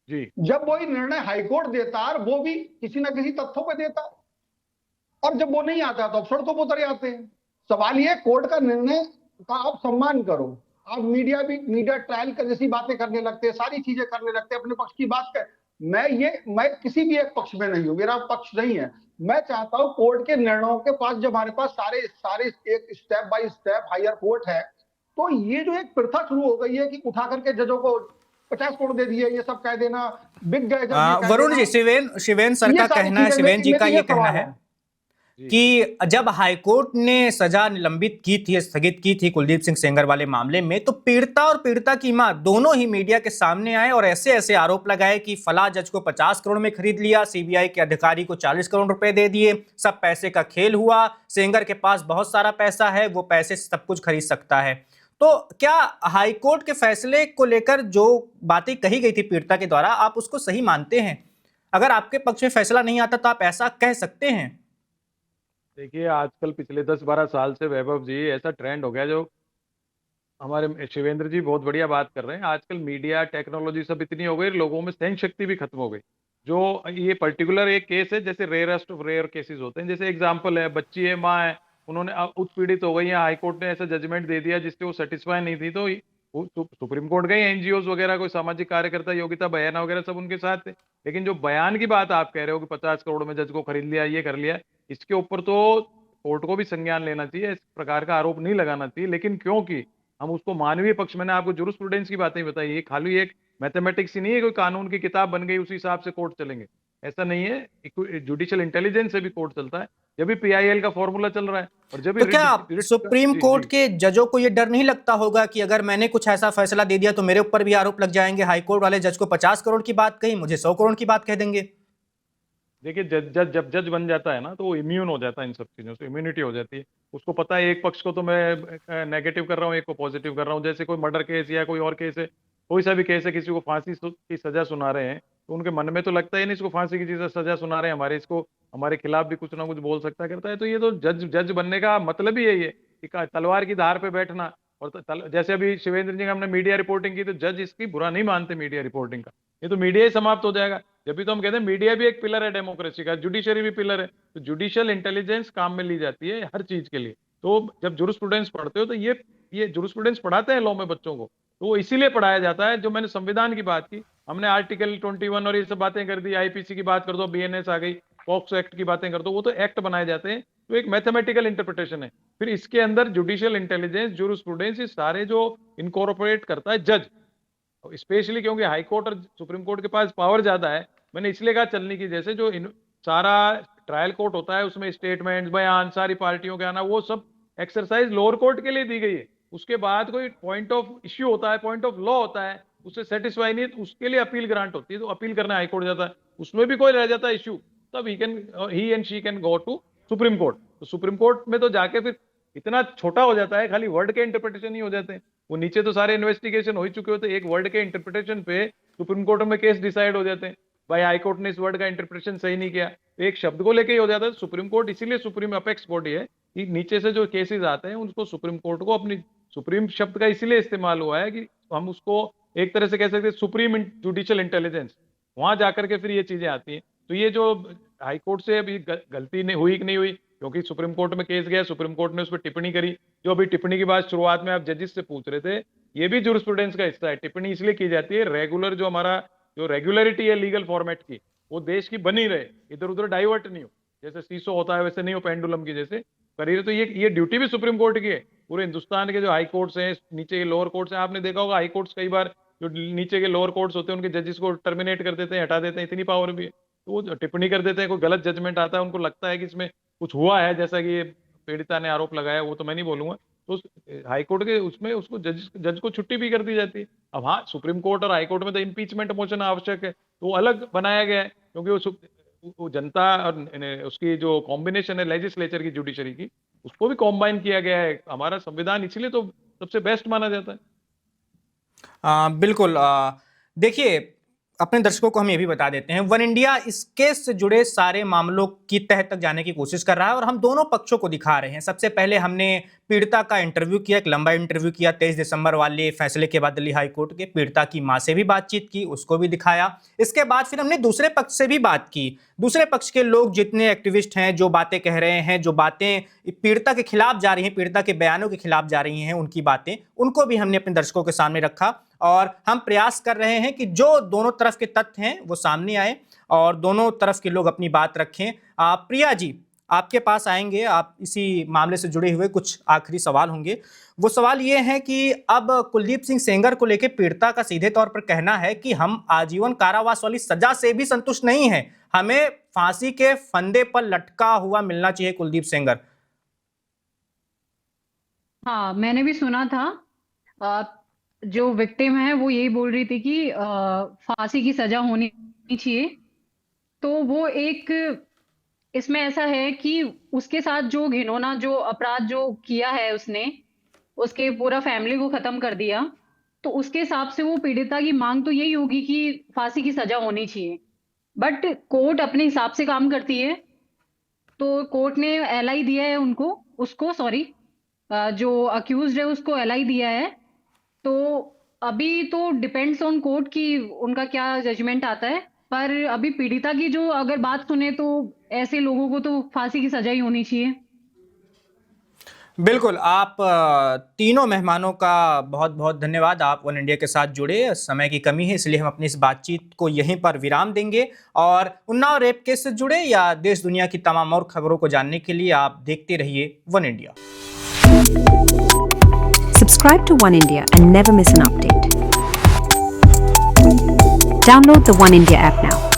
जी। जब वही निर्णय हाईकोर्ट देता है वो भी किसी ना किसी तथ्यों पे देता है, और जब वो नहीं आता तो अब सड़कों पर उतर जाते हैं। सवाल ये कोर्ट का निर्णय का आप सम्मान करो। आप मीडिया ट्रायल कर जैसी बातें करने लगते हैं, सारी चीजें करने लगते हैं, अपने पक्ष की बात कर। मैं किसी भी एक पक्ष में नहीं हूं, मेरा पक्ष नहीं है। मैं चाहता हूं कोर्ट के निर्णयों के पास जब हमारे पास सारे एक step by step higher court है, तो ये जो एक प्रथा शुरू हो गई है कि उठा करके जजों को 50 करोड़ दे दिए, ये सब कह देना, बिग गए जज, ये कह वरुण जी, देना, शिवेन सर ये का सारी कहना है, चीजें शिवेन जी मेरा का ये ये कहना सवाल है है। कि जब हाईकोर्ट ने सजा निलंबित की थी, स्थगित की थी कुलदीप सिंह सेंगर वाले मामले में, तो पीड़िता और पीड़िता की मां दोनों ही मीडिया के सामने आए और ऐसे ऐसे आरोप लगाए कि फला जज को 50 करोड़ में खरीद लिया, सीबीआई के अधिकारी को 40 करोड़ रुपए दे दिए, सब पैसे का खेल हुआ, सेंगर के पास बहुत सारा पैसा है, वो पैसे से सब कुछ खरीद सकता है। तो क्या हाईकोर्ट के फैसले को लेकर जो बातें कही गई थी पीड़िता के द्वारा, आप उसको सही मानते हैं? अगर आपके पक्ष में फैसला नहीं आता तो आप ऐसा कह सकते हैं? देखिए, आजकल पिछले 10-12 साल से वैभव जी ऐसा ट्रेंड हो गया, जो हमारे शिवेंद्र जी बहुत बढ़िया बात कर रहे हैं। आजकल मीडिया टेक्नोलॉजी सब इतनी हो गई, लोगों में सहन शक्ति भी खत्म हो गई। जो ये पर्टिकुलर एक केस है, जैसे रेयरेस्ट ऑफ रेयर केसेस होते हैं, जैसे एग्जांपल है, बच्ची है, माँ है, उन्होंने उत्पीड़ित हो गई है, हाईकोर्ट ने ऐसा जजमेंट दे दिया जिससे वो सेटिस्फाई नहीं थी, तो वो सुप्रीम कोर्ट गई, एनजीओ वगैरह, कोई सामाजिक कार्यकर्ता, योग्यता बयान वगैरह सब उनके साथ थे। लेकिन जो बयान की बात आप कह रहे हो कि 50 करोड़ में जज को खरीद लिया, ये कर लिया, इसके ऊपर तो कोर्ट को भी संज्ञान लेना चाहिए, इस प्रकार का आरोप नहीं लगाना चाहिए। लेकिन क्योंकि हम उसको मानवीय पक्ष, मैंने आपको जुरिस्प्रूडेंस की बातें बताई, ये खाली एक मैथमेटिक्स ही नहीं है, कोई कानून की किताब बन गई उसी हिसाब से कोर्ट चलेंगे, ऐसा नहीं है। जुडिशियल इंटेलिजेंस से भी कोर्ट चलता है, जब भी पीआईएल का फॉर्मूला चल रहा है, और जब भी तो क्या सुप्रीम कोर्ट के जजों को ये डर नहीं लगता होगा कि अगर मैंने कुछ ऐसा फैसला दे दिया तो मेरे ऊपर भी आरोप लग जाएंगे? हाईकोर्ट वाले जज को 50 करोड़ की बात कही, मुझे 100 करोड़ की बात कह देंगे। देखिए, जब जज बन जाता है ना, तो वो इम्यून हो जाता है इन सब चीजों से, इम्यूनिटी हो जाती है। उसको पता है एक पक्ष को तो मैं नेगेटिव कर रहा हूँ, एक को पॉजिटिव कर रहा हूँ। जैसे कोई मर्डर केस या कोई और केस है, कोई सा भी केस है, किसी को फांसी की सजा सुना रहे हैं, तो उनके मन में तो लगता है नहीं इसको फांसी की सजा सुना रहे हैं, इसको हमारे खिलाफ भी कुछ ना कुछ बोल सकता करता है। तो ये तो जज बनने का मतलब ही यही है कि तलवार की धार पे बैठना। और जैसे अभी शिवेंद्र जी का हमने मीडिया रिपोर्टिंग की, तो जज इसकी बुरा नहीं मानते मीडिया रिपोर्टिंग का, ये तो मीडिया ही समाप्त हो जाएगा। जब भी तो हम कहते हैं मीडिया भी एक पिलर है डेमोक्रेसी का, जुडिशरी भी पिलर है, तो जुडिशियल इंटेलिजेंस काम में ली जाती है हर चीज के लिए। तो जब जुरिस्प्रूडेंस पढ़ते हो, तो ये जुरिस्प्रूडेंस पढ़ाते हैं लॉ में बच्चों को, तो वो इसीलिए पढ़ाया जाता है। जो मैंने संविधान की बात की, हमने आर्टिकल 21 और ये सब बातें कर दी, आईपीसी की बात कर दो, बीएनएस आ गई, पॉक्सो एक्ट की बातें कर दो, वो तो एक्ट बनाए जाते हैं, तो एक मैथमेटिकल इंटरप्रिटेशन है। फिर इसके अंदर जुडिशियल इंटेलिजेंस, जुरिस्प्रूडेंस, ये सारे जो इनकॉर्पोरेट करता है जज, स्पेशली क्योंकि हाई कोर्ट और सुप्रीम कोर्ट के पास पावर ज्यादा है। मैंने इसलिए कहा चलने की, जैसे जो सारा ट्रायल कोर्ट होता है, उसमें स्टेटमेंट, बयान, सारी पार्टियों के आना, वो सब एक्सरसाइज लोअर कोर्ट के लिए दी गई है। उसके बाद कोई पॉइंट ऑफ इश्यू होता है, पॉइंट ऑफ लॉ होता है, उससे सेटिस्फाई नहीं, तो उसके लिए अपील ग्रांट होती है, तो अपील करना हाई कोर्ट जाता है, उसमें भी कोई रह जाता है इश्यू, तब ही and she can go to supreme court. तो सुप्रीम कोर्ट में तो जाके फिर इतना छोटा हो जाता है, खाली वर्ड के इंटरप्रिटेशन ही हो जाते हैं, वो नीचे तो सारे इन्वेस्टिगेशन हो ही चुके होते हैं, एक वर्ड के इंटरप्रिटेशन पे सुप्रीम कोर्ट में केस डिसाइड हो जाते हैं। भाई हाई कोर्ट ने इस वर्ड का इंटरप्रिटेशन सही नहीं किया, तो एक शब्द को लेके ही हो जाता है। सुप्रीम कोर्ट इसीलिए सुप्रीम अपेक्स बॉडी है कि नीचे से जो केसेस आते हैं उनको सुप्रीम कोर्ट को, अपनी सुप्रीम शब्द का इसीलिए इस्तेमाल हुआ है कि हम उसको एक तरह से कह सकते हैं सुप्रीम जुडिशियल इंटेलिजेंस, वहां जाकर के फिर ये चीजें आती हैं। तो ये जो हाई कोर्ट से अभी गलती नहीं हुई कि नहीं हुई, क्योंकि सुप्रीम कोर्ट में केस गया, सुप्रीम कोर्ट ने उस पर टिप्पणी करी। जो अभी टिप्पणी की बात शुरुआत में आप जजेस से पूछ रहे थे, ये भी जुरिस्प्रूडेंस का हिस्सा है। टिप्पणी इसलिए की जाती है, रेगुलर जो हमारा जो रेगुलरिटी है लीगल फॉर्मेट की, वो देश की बनी रहे, इधर उधर डाइवर्ट नहीं हो, जैसे सीसो होता है वैसे नहीं हो, पेंडुलम की जैसे करिए। तो ये ड्यूटी भी सुप्रीम कोर्ट की है। पूरे हिंदुस्तान के जो हाई कोर्ट्स हैं, नीचे के लोअर कोर्ट्स हैं, आपने देखा होगा हाई कोर्ट्स कई बार जो नीचे के लोअर कोर्ट्स होते हैं उनके जजेस को टर्मिनेट कर देते हैं, हटा देते हैं, इतनी पावर भी है। तो वो टिप्पणी कर देते हैं, कोई गलत जजमेंट आता है, उनको लगता है कि इसमें कुछ हुआ है, जैसा कि पीड़िता ने आरोप लगाया, वो तो मैं नहीं बोलूंगा, तो हाई कोर्ट के उसमें उसको जज को छुट्टी भी कर दी जाती है। अब हाँ, सुप्रीम कोर्ट और हाई कोर्ट में तो इम्पीचमेंट मोशन आवश्यक है, तो वो अलग बनाया गया है, क्योंकि वो जनता और उसकी जो कॉम्बिनेशन है लेजिस्लेचर की, जुडिशरी की, उसको भी कॉम्बाइन किया गया है। हमारा संविधान इसीलिए तो सबसे बेस्ट माना जाता है। बिल्कुल। देखिए, अपने दर्शकों को हम ये भी बता देते हैं, वन इंडिया इस केस से जुड़े सारे मामलों की तह तक जाने की कोशिश कर रहा है और हम दोनों पक्षों को दिखा रहे हैं। सबसे पहले हमने पीड़िता का इंटरव्यू किया, एक लंबा इंटरव्यू किया 23 दिसंबर वाले फैसले के बाद दिल्ली हाई कोर्ट के। पीड़िता की मां से भी बातचीत की, उसको भी दिखाया। इसके बाद फिर हमने दूसरे पक्ष से भी बात की, दूसरे पक्ष के लोग जितने एक्टिविस्ट हैं, जो बातें कह रहे हैं, जो बातें पीड़िता के खिलाफ जा रही हैं, पीड़िता के बयानों के खिलाफ जा रही हैं, उनकी बातें, उनको भी हमने अपने दर्शकों के सामने रखा और हम प्रयास कर रहे हैं कि जो दोनों तरफ के तथ्य हैं वो सामने आए और दोनों तरफ के लोग अपनी बात रखें। प्रिया जी, आपके पास आएंगे, आप इसी मामले से जुड़े हुए कुछ आखिरी सवाल होंगे। वो सवाल ये है कि अब कुलदीप सिंह सेंगर को लेकर पीड़िता का सीधे तौर पर कहना है कि हम आजीवन कारावास वाली सजा से भी संतुष्ट नहीं हैं, हमें फांसी के फंदे पर लटका हुआ मिलना चाहिए कुलदीप सेंगर। हाँ, मैंने भी सुना था। जो विक्टिम है वो यही बोल रही थी कि फांसी की सजा होनी चाहिए। तो वो एक इसमें ऐसा है कि उसके साथ जो घिनौना जो अपराध जो किया है उसने, उसके पूरा फैमिली को खत्म कर दिया, तो उसके हिसाब से वो पीड़िता की मांग तो यही होगी कि फांसी की सजा होनी चाहिए। बट कोर्ट अपने हिसाब से काम करती है, तो कोर्ट ने एलआई दिया है जो अक्यूज्ड है उसको एलआई दिया है। तो अभी तो डिपेंड्स ऑन कोर्ट कि उनका क्या जजमेंट आता है। पर अभी पीड़िता की जो अगर बात सुने तो ऐसे लोगों को तो फांसी की सजा ही होनी चाहिए। बिल्कुल, आप तीनों मेहमानों का बहुत बहुत धन्यवाद। आप वन इंडिया के साथ जुड़े, समय की कमी है इसलिए हम अपनी इस बातचीत को यहीं पर विराम देंगे। और उन्नाव रेप केस से जुड़े या देश दुनिया की तमाम और खबरों को जानने के लिए आप देखते रहिए one India. Subscribe to One India and never miss an update. Download the One India app now.